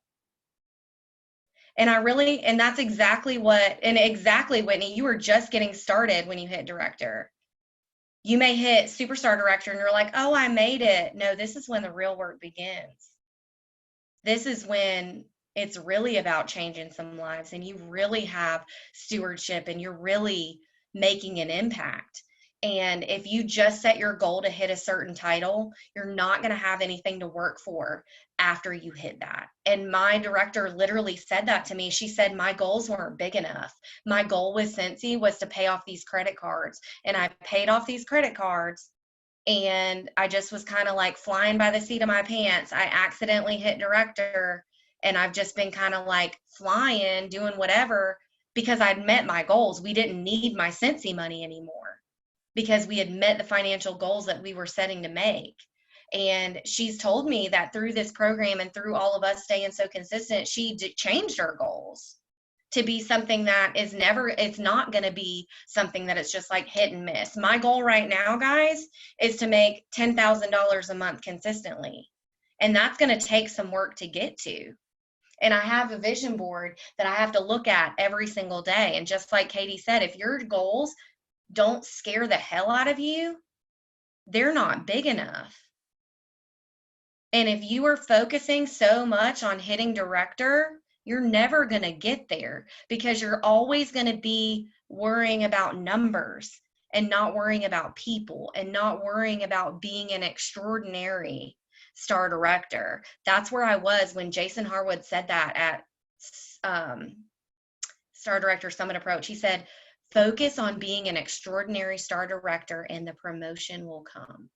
And that's exactly Whitney, you were just getting started when you hit director. You may hit superstar director and you're like, oh, I made it. No, this is when the real work begins. This is when it's really about changing some lives, and you really have stewardship and you're really making an impact. And if you just set your goal to hit a certain title, you're not going to have anything to work for after you hit that. And my director literally said that to me. She said, my goals weren't big enough. My goal with Cincy was to pay off these credit cards. And I paid off these credit cards, and I just was kind of like flying by the seat of my pants. I accidentally hit director, and I've just been kind of like flying, doing whatever, because I'd met my goals. We didn't need my Cincy money anymore, because we had met the financial goals that we were setting to make. And she's told me that through this program and through all of us staying so consistent, she changed her goals to be something that it's not going to be something that it's just like hit and miss. My goal right now, guys, is to make $10,000 a month consistently. And that's going to take some work to get to. And I have a vision board that I have to look at every single day. And just like Katie said, if your goals don't scare the hell out of you, they're not big enough. And if you are focusing so much on hitting director, you're never going to get there, because you're always going to be worrying about numbers and not worrying about people and not worrying about being an extraordinary star director. That's where I was when Jason Harwood said that at Star Director Summit Approach. He said, focus on being an extraordinary star director and the promotion will come.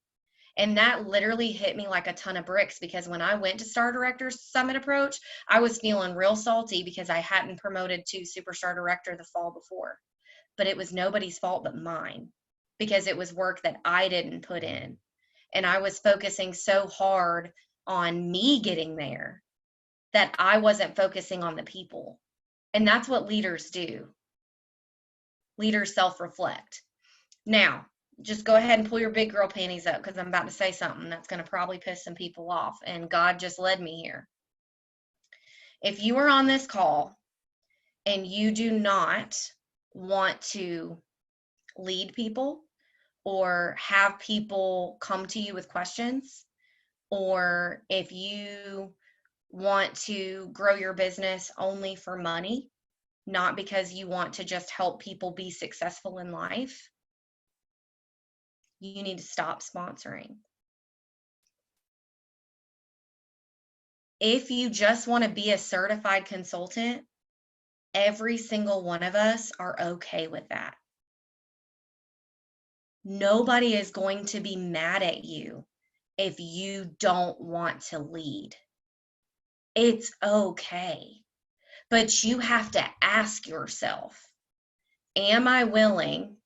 And that literally hit me like a ton of bricks, because when I went to Star Director Summit Approach, I was feeling real salty because I hadn't promoted to Superstar Director the fall before. But it was nobody's fault but mine, because it was work that I didn't put in. And I was focusing so hard on me getting there that I wasn't focusing on the people. And that's what leaders do. Leaders self-reflect. Now, just go ahead and pull your big girl panties up, because I'm about to say something that's going to probably piss some people off, and God just led me here. If you are on this call and you do not want to lead people or have people come to you with questions, or if you want to grow your business only for money, not because you want to just help people be successful in life, you need to stop sponsoring. If you just want to be a certified consultant, every single one of us are okay with that. Nobody is going to be mad at you if you don't want to lead. It's okay. But you have to ask yourself, am I willing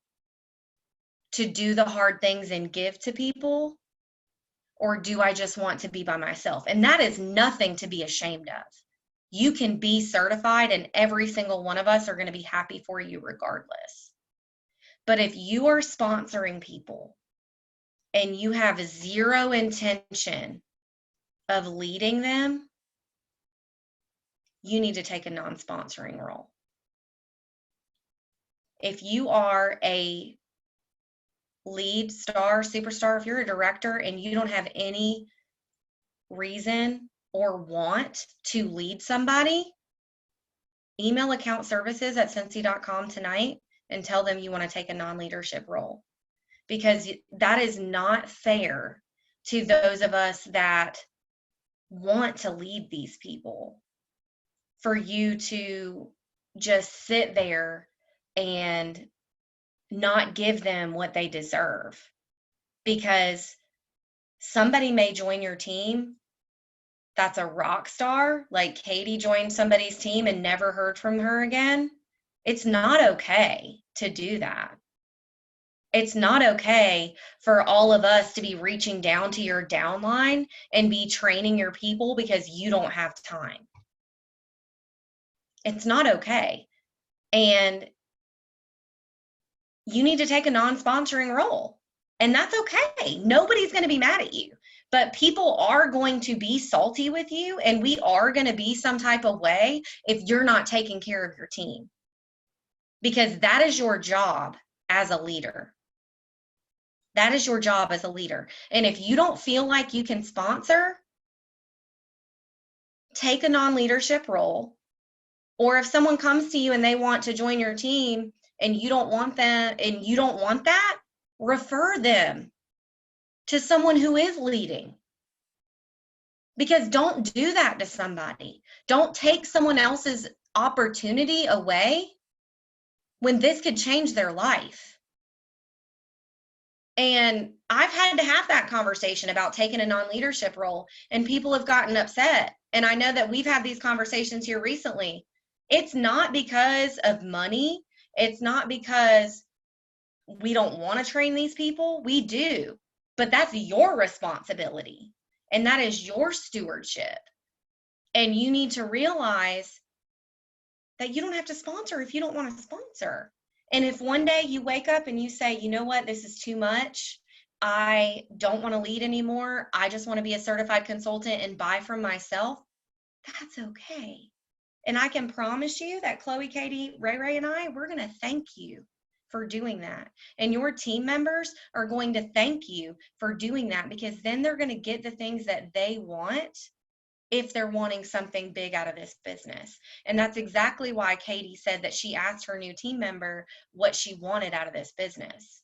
to do the hard things and give to people, or do I just want to be by myself? And that is nothing to be ashamed of. You can be certified, and every single one of us are going to be happy for you regardless. But if you are sponsoring people and you have zero intention of leading them, you need to take a non-sponsoring role. If you are a lead star, superstar, if you're a director and you don't have any reason or want to lead somebody, email account services at Cincy.com tonight and tell them you want to take a non-leadership role, because that is not fair to those of us that want to lead these people, for you to just sit there and not give them what they deserve. Because somebody may join your team that's a rock star, like Katie joined somebody's team and never heard from her again. It's not okay to do that. It's not okay for all of us to be reaching down to your downline and be training your people because you don't have time. It's not okay. And you need to take a non-sponsoring role. And that's okay. Nobody's going to be mad at you. But people are going to be salty with you, and we are going to be some type of way if you're not taking care of your team. Because that is your job as a leader. That is your job as a leader. And if you don't feel like you can sponsor, take a non-leadership role. Or if someone comes to you and they want to join your team and you don't want them and you don't want that, refer them to someone who is leading. Because don't do that to somebody. Don't take someone else's opportunity away when this could change their life. And I've had to have that conversation about taking a non-leadership role, and people have gotten upset. And I know that we've had these conversations here recently. It's not because of money. It's not because we don't want to train these people. We do. But that's your responsibility, and that is your stewardship. And you need to realize that you don't have to sponsor if you don't want to sponsor. And if one day you wake up and you say, you know what, this is too much, I don't want to lead anymore, I just want to be a certified consultant and buy from myself, that's okay. And I can promise you that Chloe, Katie, Ray, and I, we're going to thank you for doing that. And your team members are going to thank you for doing that, because then they're going to get the things that they want if they're wanting something big out of this business. And that's exactly why Katie said that she asked her new team member what she wanted out of this business.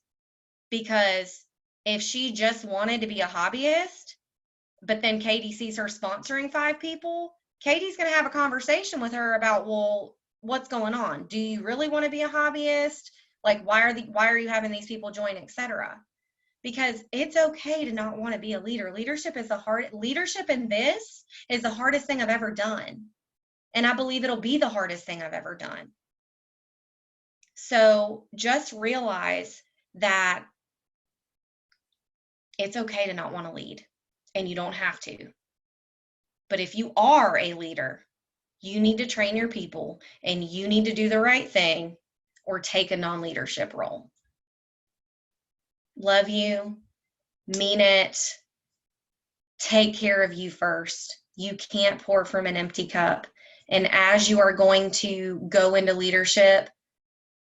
Because if she just wanted to be a hobbyist, but then Katie sees her sponsoring 5 people, Katie's going to have a conversation with her about, well, what's going on? Do you really want to be a hobbyist? Like, why are you having these people join, etc.? Because it's okay to not want to be a leader. Leadership in this is the hardest thing I've ever done. And I believe it'll be the hardest thing I've ever done. So just realize that it's okay to not want to lead, and you don't have to. But if you are a leader, you need to train your people, and you need to do the right thing or take a non-leadership role. Love you, mean it, take care of you first. You can't pour from an empty cup. And as you are going to go into leadership,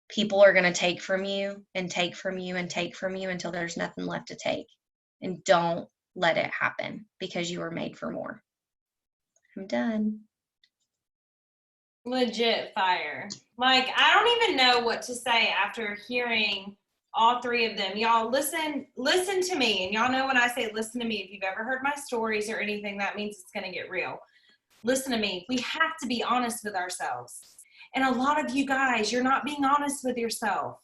people are going to take from you and take from you and take from you until there's nothing left to take. And don't let it happen, because you were made for more. I'm done. Legit fire. Like, I don't even know what to say after hearing all 3 of them. Y'all listen to me. And y'all know when I say listen to me, if you've ever heard my stories or anything, that means it's going to get real. Listen to me. We have to be honest with ourselves. And a lot of you guys, you're not being honest with yourself.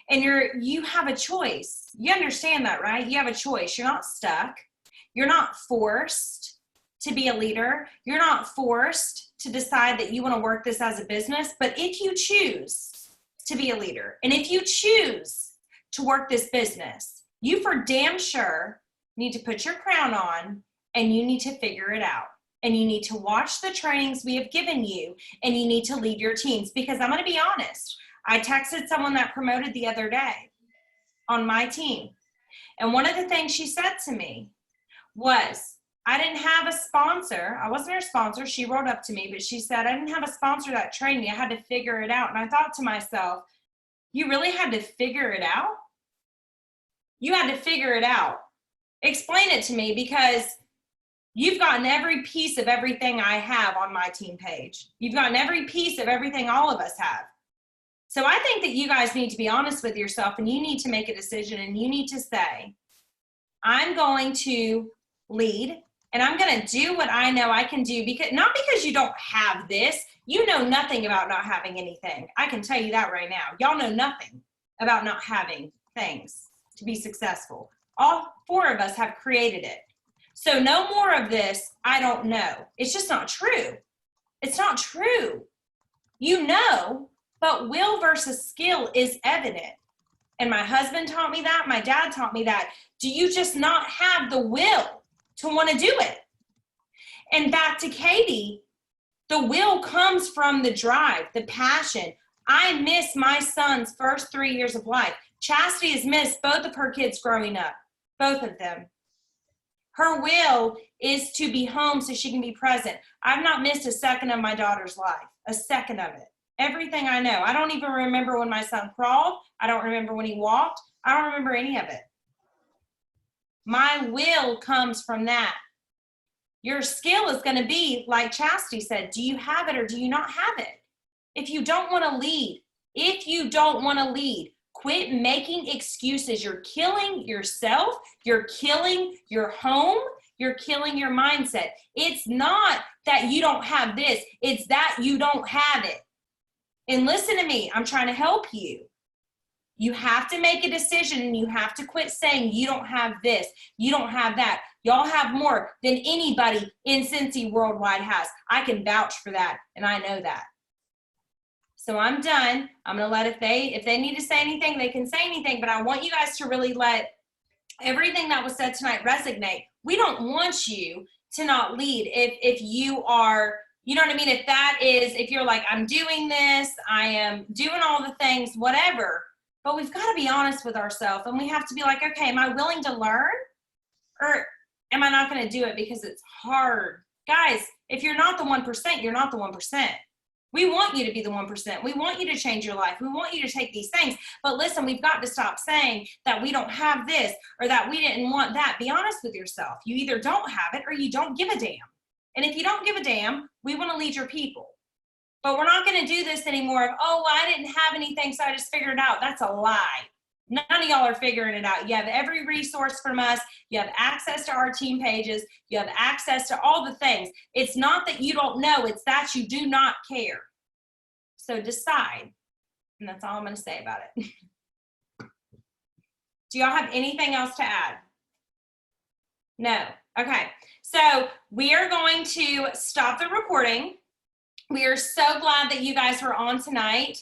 And you have a choice. You understand that, right? You have a choice. You're not stuck. You're not forced to be a leader. You're not forced to decide that you want to work this as a business. But if you choose to be a leader, and if you choose to work this business, you for damn sure need to put your crown on, and you need to figure it out. And you need to watch the trainings we have given you, and you need to lead your teams. Because I'm going to be honest, I texted someone that promoted the other day on my team. And one of the things she said to me was, I didn't have a sponsor. I wasn't her sponsor. She wrote up to me, but she said, I didn't have a sponsor that trained me. I had to figure it out. And I thought to myself, you really had to figure it out? You had to figure it out. Explain it to me, because You've gotten every piece of everything I have on my team page. You've gotten every piece of everything all of us have. So I think that you guys need to be honest with yourself, and you need to make a decision, and you need to say, I'm going to lead, and I'm going to do what I know I can do, because not because you don't have this. You know nothing about not having anything. I can tell you that right now. Y'all know nothing about not having things to be successful. All 4 of us have created it. So no more of this, I don't know. It's just not true. It's not true. You know, but will versus skill is evident. And my husband taught me that. My dad taught me that. Do you just not have the will to want to do it? And back to Katie, the will comes from the drive, the passion. I miss my son's first 3 years of life. Chastity has missed both of her kids growing up, both of them. Her will is to be home so she can be present. I've not missed a second of my daughter's life, a second of it. Everything I know. I don't even remember when my son crawled. I don't remember when he walked. I don't remember any of it. My will comes from that. Your skill is going to be, like Chastity said, do you have it or do you not have it? If you don't want to lead, quit making excuses. You're killing yourself. You're killing your home. You're killing your mindset. It's not that you don't have this. It's that you don't have it. And listen to me. I'm trying to help you. You have to make a decision, and you have to quit saying you don't have this, you don't have that. Y'all have more than anybody in Cincy worldwide has. I can vouch for that, and I know that. So I'm done. I'm going to let, if they need to say anything, they can say anything, but I want you guys to really let everything that was said tonight resonate. We don't want you to not lead if you are, you know what I mean? If you're like, I'm doing this, I am doing all the things, whatever, but we've got to be honest with ourselves, and we have to be like, okay, am I willing to learn, or am I not going to do it because it's hard? Guys, if you're not the 1%, you're not the 1%. We want you to be the 1%. We want you to change your life. We want you to take these things. But listen, we've got to stop saying that we don't have this or that we didn't want that. Be honest with yourself. You either don't have it or you don't give a damn. And if you don't give a damn, we want to lead your people. But we're not going to do this anymore of, oh, well, I didn't have anything, so I just figured it out. That's a lie. None of y'all are figuring it out. You have every resource from us. You have access to our team pages. You have access to all the things. It's not that you don't know. It's that you do not care. So decide. And that's all I'm going to say about it. Do y'all have anything else to add? No. Okay. So we are going to stop the recording. We are so glad that you guys were on tonight.